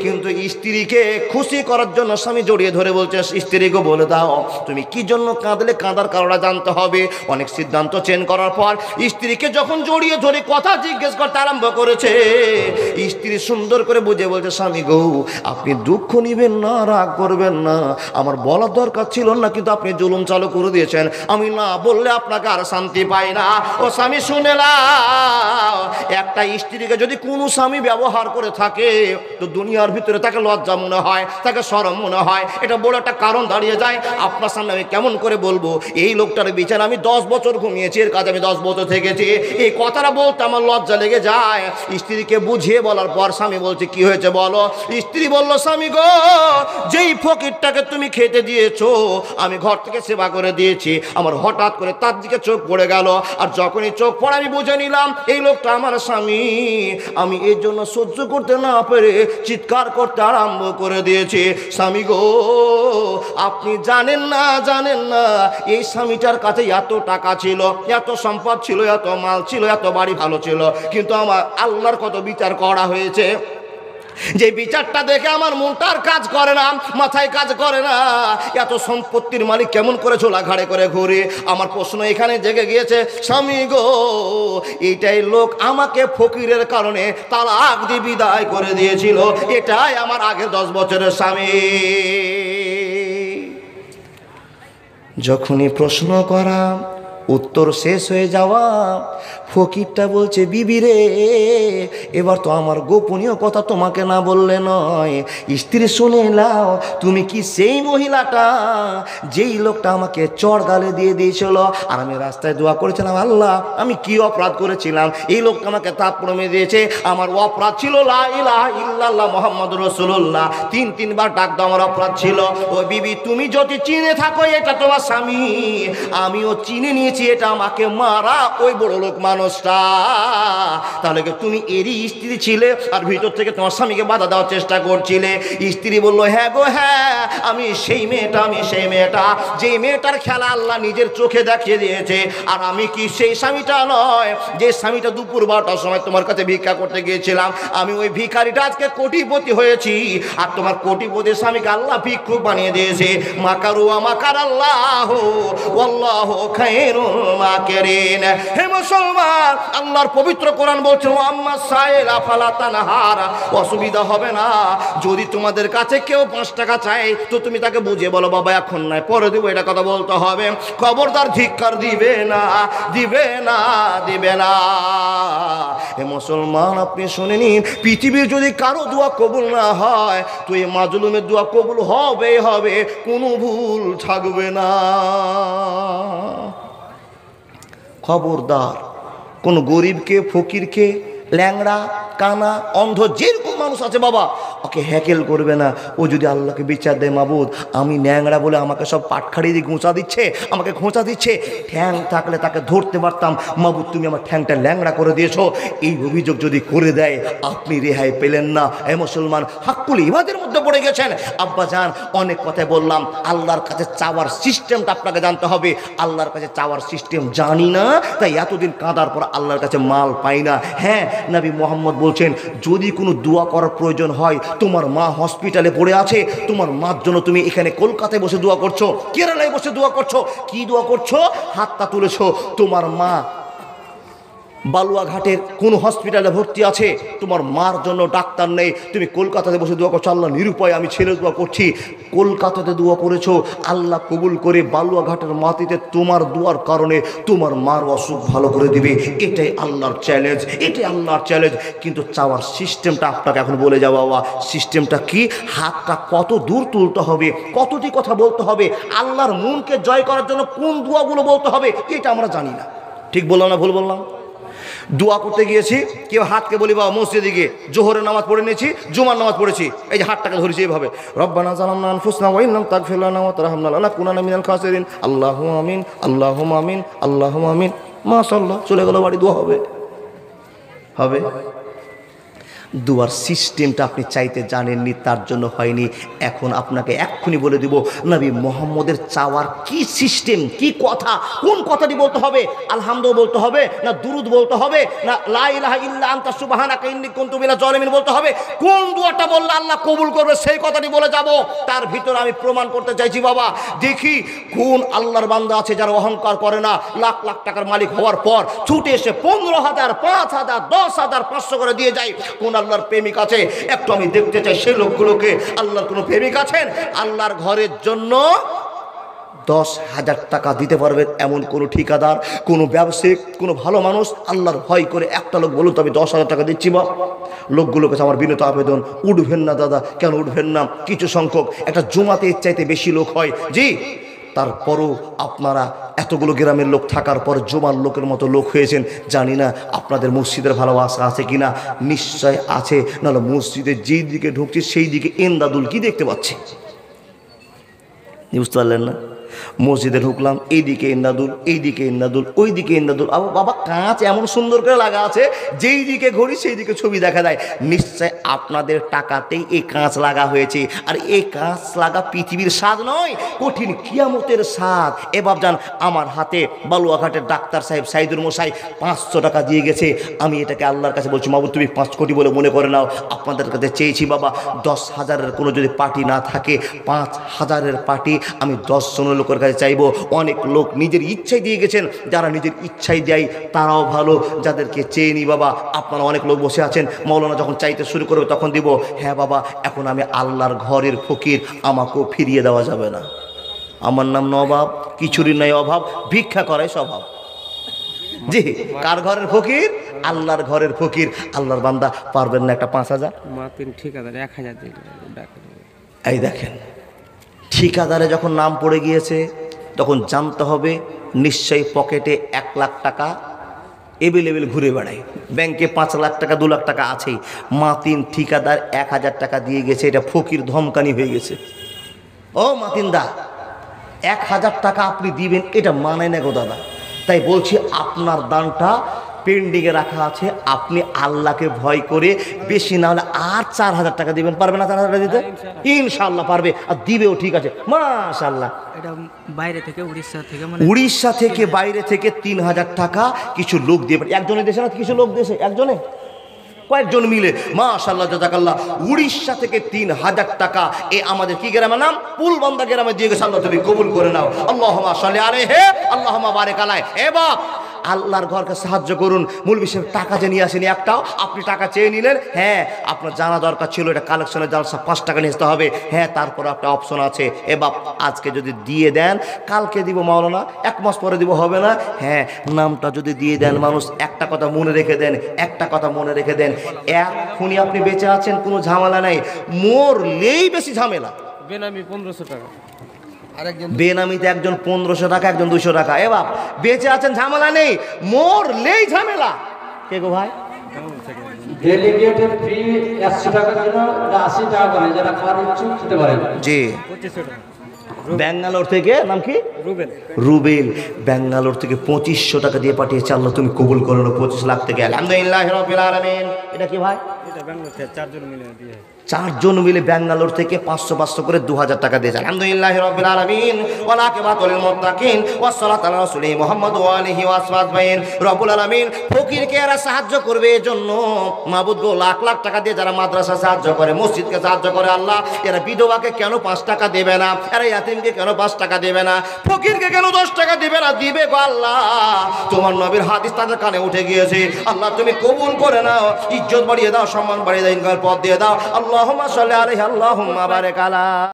কিন্তু স্ত্রীকে খুশি করার জন্য স্বামী জড়িয়ে ধরে বলছে, স্ত্রীকে বলে দাও তুমি কি জন্য কাঁদলে, কাঁদার কারণটা জানতে হবে। অনেক সিদ্ধান্ত চেঞ্জ করার পর স্ত্রীকে যখন জড়িয়ে ধরে কথা জিজ্ঞেস করতে আরম্ভ করেছে, স্ত্রী সুন্দর করে বুঝে বলছে, স্বামী গো, আপনি দুঃখ নিবেন না, রাগ করবেন না, আমার বলার দরকার ছিল না, কিন্তু আপনি জুলুম চালু করে দিয়েছেন। আমি না বললে আপনাকে আর শান্তি পাই না। ও স্বামী শুনে নাও, একটা স্ত্রীকে যদি কোনো স্বামী ব্যবহার করে থাকে, তো দুনিয়ার ভিতরে তাকে লজ্জা মনে হয়, তাকে শরম মনে হয়। এটা বড় একটা কারণ দাঁড়িয়ে যায়। আপনার সামনে আমি কেমন করে বলবো, এই লোকটার বিচার আমি 10 বছর ঘুমিয়েছি, এর কাজে আমি 10 বছর থেকেছি, এই কথাটা বলতে আমার লজ্জা লেগে যায়। স্ত্রীকে বুঝিয়ে বলার পর স্বামী বলছে, কি হয়েছে বলো? স্ত্রী বলল, স্বামী গো, যেই ফকিরটাকে তুমি খেতে দিয়েছো, আমি ঘর থেকে সেবা করে দিয়েছি, আমার হঠাৎ করে তার দিকে চোখ পড়ে গেল, আর যখনই চোখ পড়ে আমি বুঝে নিলাম এই লোকটা আমার স্বামী। আমি এর জন্য সহ্য করতে না পেরে চিৎকার করতে আরম্ভ করে দিয়েছে। স্বামী গো, আপনি জানেন না এই স্বামীটার কাছে এত টাকা ছিল, এত সম্পদ ছিল, এত মাল ছিল, এত বাড়ি ভালো ছিল, কিন্তু আমার আল্লাহর কত বিচার করা হয়েছে। যে বিচারটা দেখে আমার মনটার কাজ করে না, মাথায় কাজ করে না। এত সম্পত্তির মালিক কেমন করে ঝোলা ঘাড়ে করে ঘুরে? আমার প্রশ্ন এখানে জেগে গিয়েছে, স্বামী গো, এইটাই লোক আমাকে ফকিরের কারণে তালাক দিয়ে বিদায় করে দিয়েছিল। এটাই আমার আগের 10 বছরের স্বামী। যখনই প্রশ্ন করা, উত্তর শেষ হয়ে যাওয়া, ফকিরটা বলছে, বিবি রে, এবার তো আমার গোপনীয় কথা তোমাকে না বললে নয়। স্ত্রী শুনে নাও, তুমি কি সেই মহিলাটা যেই লোকটা আমাকে চড় গালে দিয়ে দিয়েছিল, আর আমি রাস্তায় দোয়া করেছিলাম, আল্লাহ আমি কি অপরাধ করেছিলাম, এই লোকটা আমাকে থাপ্পড় মেরে দিয়েছে, আমার অপরাধ ছিল লা ইলাহা ইল্লাল্লাহ মুহাম্মাদুর রাসূলুল্লাহ, 3 বার ডাক দাও, আমার অপরাধ ছিল। ও বিবি, তুমি যদি চিনে থাকো এটা তোমার স্বামী, আমিও চিনে নিয়েছি এটা আমাকে মারা ওই বড় লোক মানুষটা, তাহলে কি তুমি এরই স্ত্রী ছিলে আর ভিতর থেকে তোমার স্বামীকে বাধা দেওয়ার চেষ্টা করছিলে? স্ত্রী বলল, হ্যাঁ গো হ্যাঁ, আমি সেই মেয়েটা যেই মেয়েটার খেলা আল্লাহ নিজের চোখে দেখিয়ে দিয়েছে। আর আমি কি সেই স্বামীটা নয় যে স্বামীটা দুপুর 12টার সময় তোমার কাছে ভিক্ষা করতে গিয়েছিলাম? আমি ওই ভিখারিটা আজকে কোটিপতি হয়েছি, আর তোমার কোটিপতির স্বামীকে আল্লাহ ভিক্ষুক বানিয়ে দিয়েছে। মাকারু আমাকার আল্লাহ ওয়াল্লাহু খায়রুল মাকিরিন। হে মুসলমান, আল্লাহর পবিত্র কোরআন বলছে, আম্মা সাইলা ফালা তানহার, অসুবিধা হবে না যদি তোমাদের কাছে কেউ 5 টাকা চায়, তো তুমি তাকে বুঝিয়ে বলো, বাবা এখন নয়, পরে দেবো, এটা কথা বলতে হবে। খবরদার ধিক্কার দিবে না। হে মুসলমান, আপনি শুনে নিন, পৃথিবীর যদি কারো দোয়া কবুল না হয়, তো এই মাজলুমের দোয়া কবুল হবে, কোনো ভুল থাকবে না। খবরদার, কোন গরিবকে, ফকিরকে, ল্যাংড়া, কানা, অন্ধ, যেরকম মানুষ আছে বাবা, ওকে হ্যাকেল করবে না। ও যদি আল্লাহকে বিচার দেয়, মাবুদ আমি ন্যাংরা বলে আমাকে সব পাটখাড়ি দিয়ে আমাকে খোঁচা দিচ্ছে, ঠ্যাং থাকলে তাকে ধরতে পারতাম, মাবুদ তুমি আমার ঠ্যাংটা ল্যাংড়া করে দিয়েছো, এই অভিযোগ যদি করে দেয়, আপনি রেহাই পেলেন না। এ মুসলমান, হাক্কুল ইবাদের মধ্যে পড়ে গেছেন। আব্বা জান, অনেক কথাই বললাম, আল্লাহর কাছে চাওয়ার সিস্টেমটা আপনাকে জানতে হবে। আল্লাহর কাছে চাওয়ার সিস্টেম জানি না, তাই এতদিন কাঁদার পর আল্লাহর কাছে মাল পাই না। হ্যাঁ, নবী মুহাম্মদ বলছেন, যদি কোনো দোয়া করার প্রয়োজন হয়, তোমার মা হসপিটালে পড়ে আছে, তোমার মার জন্য তুমি এখানে কলকাতায় বসে দোয়া করছো, কেরালায় বসে দোয়া করছো, কি দোয়া করছো? হাতটা তুলেছো, তোমার মা বালুয়াঘাটের কোন হসপিটালে ভর্তি আছে, তোমার মার জন্য ডাক্তার নেই, তুমি কলকাতাতে বসে দোয়া করছো, আল্লাহ নিরুপায় আমি ছেলে দোয়া করছি। কলকাতাতে দোয়া করেছো, আল্লাহ কবুল করে বালুয়াঘাটের মাটিতে তোমার দোয়ার কারণে তোমার মার অসুখ ভালো করে দিবে। এটাই আল্লাহর চ্যালেঞ্জ। কিন্তু চাওয়ার সিস্টেমটা আপনাকে এখন বলে যাওয়া, বাবা সিস্টেমটা কি? হাতটা কত দূর তুলতে হবে, কতটি কথা বলতে হবে, আল্লাহর মনকে জয় করার জন্য কোন দোয়াগুলো বলতে হবে, এটা আমরা জানি না। ঠিক বললাম না ভুল বললাম? দোয়া করতে গিয়েছি, কেউ হাতকে বলি, বাবা মসজিদে গিয়ে জোহরের নামাজ পড়ে নিয়েছি, জুমার নামাজ পড়েছি, এই যে হাতটাকে ধরেছি এইভাবে, রব্বানা যালামনা আনফুসানা ওয়া ইন লাম তাগফির লানা ওয়া তারহামনা লানাকুনান্না মিনাল খাসিরিন, আল্লাহুম্মা আমিন, আল্লাহুম্মা আমিন, আল্লাহুম্মা আমিন। মাশাআল্লাহ, চলে গেল বাড়ি, দোয়া হবে। দুয়ার সিস্টেমটা আপনি চাইতে জানেননি, তার জন্য হয়নি। এখন আপনাকে এক্ষুনি বলে দিব, নবী মুহাম্মদের চাওয়ার কি সিস্টেম, কি কথা, কোন কথাটি বলতে হবে? আলহামদু বলতে হবে, না দুরুদ বলতে হবে, না লা ইলাহা ইল্লা আনতা সুবহানাকা ইন্নী কুনতু মিনাজ জালিমিন বলতে হবে? কোন দুয়াটা বললে আল্লাহ কবুল করবে সেই কথাটি বলে যাব। তার ভিতরে আমি প্রমাণ করতে চাইছি, বাবা দেখি কোন আল্লাহর বান্দা আছে যারা অহংকার করে না, লাখ লাখ টাকার মালিক হওয়ার পর ছুটে এসে 15,000, 5,000, 10,000, 500 করে দিয়ে যায়। কোন আল্লাহর প্রেমিক আছে? একটু আমি দেখতে চাই সেই লোকগুলোকে। আল্লাহর কোন প্রেমিক আছেন আল্লাহর ঘরের জন্য 10,000 টাকা দিতে পারবেন এমন কোন ঠিকাদার, কোন ব্যবসায়িক, কোন ভালো মানুষ আল্লাহর ভয় করে একটা লোক বলুন তো আমি 10,000 টাকা দিচ্ছি? বা লোকগুলোর কাছে আমার বিনত আবেদন, উঠবেন না দাদা। কেন উঠবেন না? কিছু সংখ্যক, একটা জুমাতে এর চাইতে বেশি লোক হয়, জি, তারপরও আপনারা এতগুলো গ্রামের লোক থাকার পর জুমার লোকের মতো লোক হয়েছেন। জানি না আপনাদের মসজিদের ভালোবাসা আছে কিনা, নিশ্চয় আছে, নাহলে মসজিদের যেই দিকে ঢুকছে সেই দিকে এন্দাদুল কি দেখতে পাচ্ছি, বুঝতে পারলেন না? মসজিদে ঢুকলাম, এইদিকে ইন্দাদুল, এইদিকে ইন্দাদুল, ওইদিকে ইন্দাদুল। বাবা কাঁচ এমন সুন্দর করে লাগা আছে, যেই দিকে ঘড়ি সেই দিকে ছবি দেখা যায়। নিশ্চয় আপনাদের টাকাতেই এই কাঁচ লাগা হয়েছে। আর এই কাঁচ লাগা পৃথিবীর স্বাদ নয়, কঠিন কিয়ামতের স্বাদ। এ বাপজান, আমার হাতে বালুয়াঘাটের ডাক্তার সাহেব সাইদুর মশাই 500 টাকা দিয়ে গেছে। আমি এটাকে আল্লাহর কাছে বলছি, মাবুদ তুমি 5 কোটি বলে মনে করে নাও। আপনাদের কাছে চেয়েছি বাবা, 10,000-এর কোনো যদি পার্টি না থাকে, 5,000-এর পার্টি আমি 10 জনের লোকের কাছে চাইবো। অনেক লোক নিজের ইচ্ছাই দিয়ে গেছেন, যারা নিজের ইচ্ছাই দেয় তারাও ভালো, যাদেরকে চেয়ে নি বাবা। আপনারা অনেক লোক বসে আছেন, মৌলানা যখন চাইতে শুরু করবে তখন দিব। হ্যাঁ বাবা, এখন আমি আল্লাহর ঘরের ফকির, আমাকেও ফিরিয়ে দেওয়া যাবে না। আমার নাম নবাব, কিছুরই নাই অভাব, ভিক্ষা করাই স্বভাব। জি, কার ঘরের ফকির? আল্লাহর ঘরের ফকির। আল্লাহর বান্দা, পারবেন না একটা 5,000? ঠিকাদার 1,000 দিল। এই দেখেন, ঠিকাদারে যখন নাম পড়ে গিয়েছে তখন জানতে হবে নিশ্চয়ই পকেটে 1 লাখ টাকা এভেলেবেল ঘুরে বেড়ায়, ব্যাংকে 5 লাখ টাকা 2 লাখ টাকা আছেই। মাতিন ঠিকাদার 1,000 টাকা দিয়ে গেছে, এটা ফকির ধমকানি হয়ে গেছে। ও মাতিন দা, 1,000 টাকা আপনি দিবেন, এটা মানে না গো দাদা। তাই বলছি, আপনার দানটা পেন্ডিংয়ে রাখা আছে, আপনি আল্লাহকে ভয় করে বেশি না হলে আর 4,000 টাকা দিবেন। পারবে না 4,000 টাকা দিতে? ইনশাআল্লাহ পারবে, আর দিবেও। ঠিক আছে, মাশাআল্লাহ। এটা বাইরে থেকে, উড়িষ্যা থেকে বাইরে থেকে 3,000 টাকা কিছু লোক দিয়ে, একজনে দেশে না, কিছু লোক দেশে, একজনে কয়েকজন মিলে, মাশাআল্লাহ জাযাকাল্লাহ। উড়িষ্যা থেকে 3,000 টাকা এ আমাদের কি গ্রামের নাম, পুলবন্দা গ্রামে দিয়ে গেছে। আল্লাহ তুমি কবুল করে নাও। আল্লাহুম্মা সাল্লি আলাইহি, আল্লাহুম্মা বারিক আলাইহি। এ বাপ, আল্লাহর ঘরকে সাহায্য করুন। মৌলভী সাহেব টাকা যে নিয়ে আসেনি একটাও, আপনি টাকা চেয়ে নিলেন। হ্যাঁ, আপনার জানা দরকার ছিল এটা কালেকশনের জালসা, 5 টাকা নিয়ে আসতে হবে। হ্যাঁ, তারপর একটা অপশন আছে। এ বাপ, আজকে যদি দিয়ে দেন কালকে দিব মাওলানা, 1 মাস পরে দিব, হবে না? হ্যাঁ, নামটা যদি দিয়ে দেন, মানুষ একটা কথা মনে রেখে দেন, একটা কথা মনে রেখে দেন, এখনই আপনি বেঁচে আছেন, কোনো ঝামেলা নেই। মরলেই বেশি ঝামেলা। বেনামি 1500 টাকা, বেনামিতে একজন 1500 টাকা, একজন 200 টাকা। এ বাপ, বেঁচে আছেন, ঝামেলা নেই, মরলেই ঝামেলা। কে গো ভাই? ডেলিগেটেড ফি 100 টাকার জন্য 80 টাকা করে, যারা খাওয়ার ইচ্ছুক খেতে পারেন। জি, 2500 টাকা। ব্যাঙ্গালোর থেকে, নাম কি? রুবেল। রুবেল ব্যাঙ্গালোর থেকে 2500 টাকা দিয়ে পাঠিয়েছে। আল্লাহ তুমি কবুল করো। 25 লাখ থেকে, আলহামদুলিল্লাহ রাব্বিল আলামিন। এটা কি ভাই? এটা ব্যাঙ্গালোর থেকে 4 জন মিলে দিয়ে, 4 জন মিলে ব্যাঙ্গালোর থেকে 500 করে 2000 টাকা দিয়েছে। আলহামদুলিল্লাহ রাব্বিল আলামিন, ওয়াল আকিবাতু লিল মুত্তাকিন, ওয়াস সালাতু আলা রাসূলি মুহাম্মদ ওয়া আলিহি ওয়া আসহাবিহি। রব্বুল আলামিন ফকিরকে এরা সাহায্য করবে, এজন্য মাবুদ গো, লাখ লাখ টাকা দিয়ে যারা মাদ্রাসা সাহায্য করে, মসজিদকে সাহায্য করে, আল্লাহ এরা বিধবাকে কেন 5 টাকা দেবে না? এরা ইয়াতিমকে কেন 5 টাকা দেবে না? ফকিরকে কেন 10 টাকা দিবে না? দিবে গো আল্লাহ। তোমার নবীর হাদিস তাদের কানে উঠে গিয়েছে। আল্লাহ তুমি কবুল করে নাও, ইজ্জত বাড়িয়ে দাও, সম্মান বাড়িয়ে দাও, ইনকার পথ দিয়ে দাও। আল্লাহুম্মা সাল্লি আলাইহি, আল্লাহুম্মা বারিক আলা।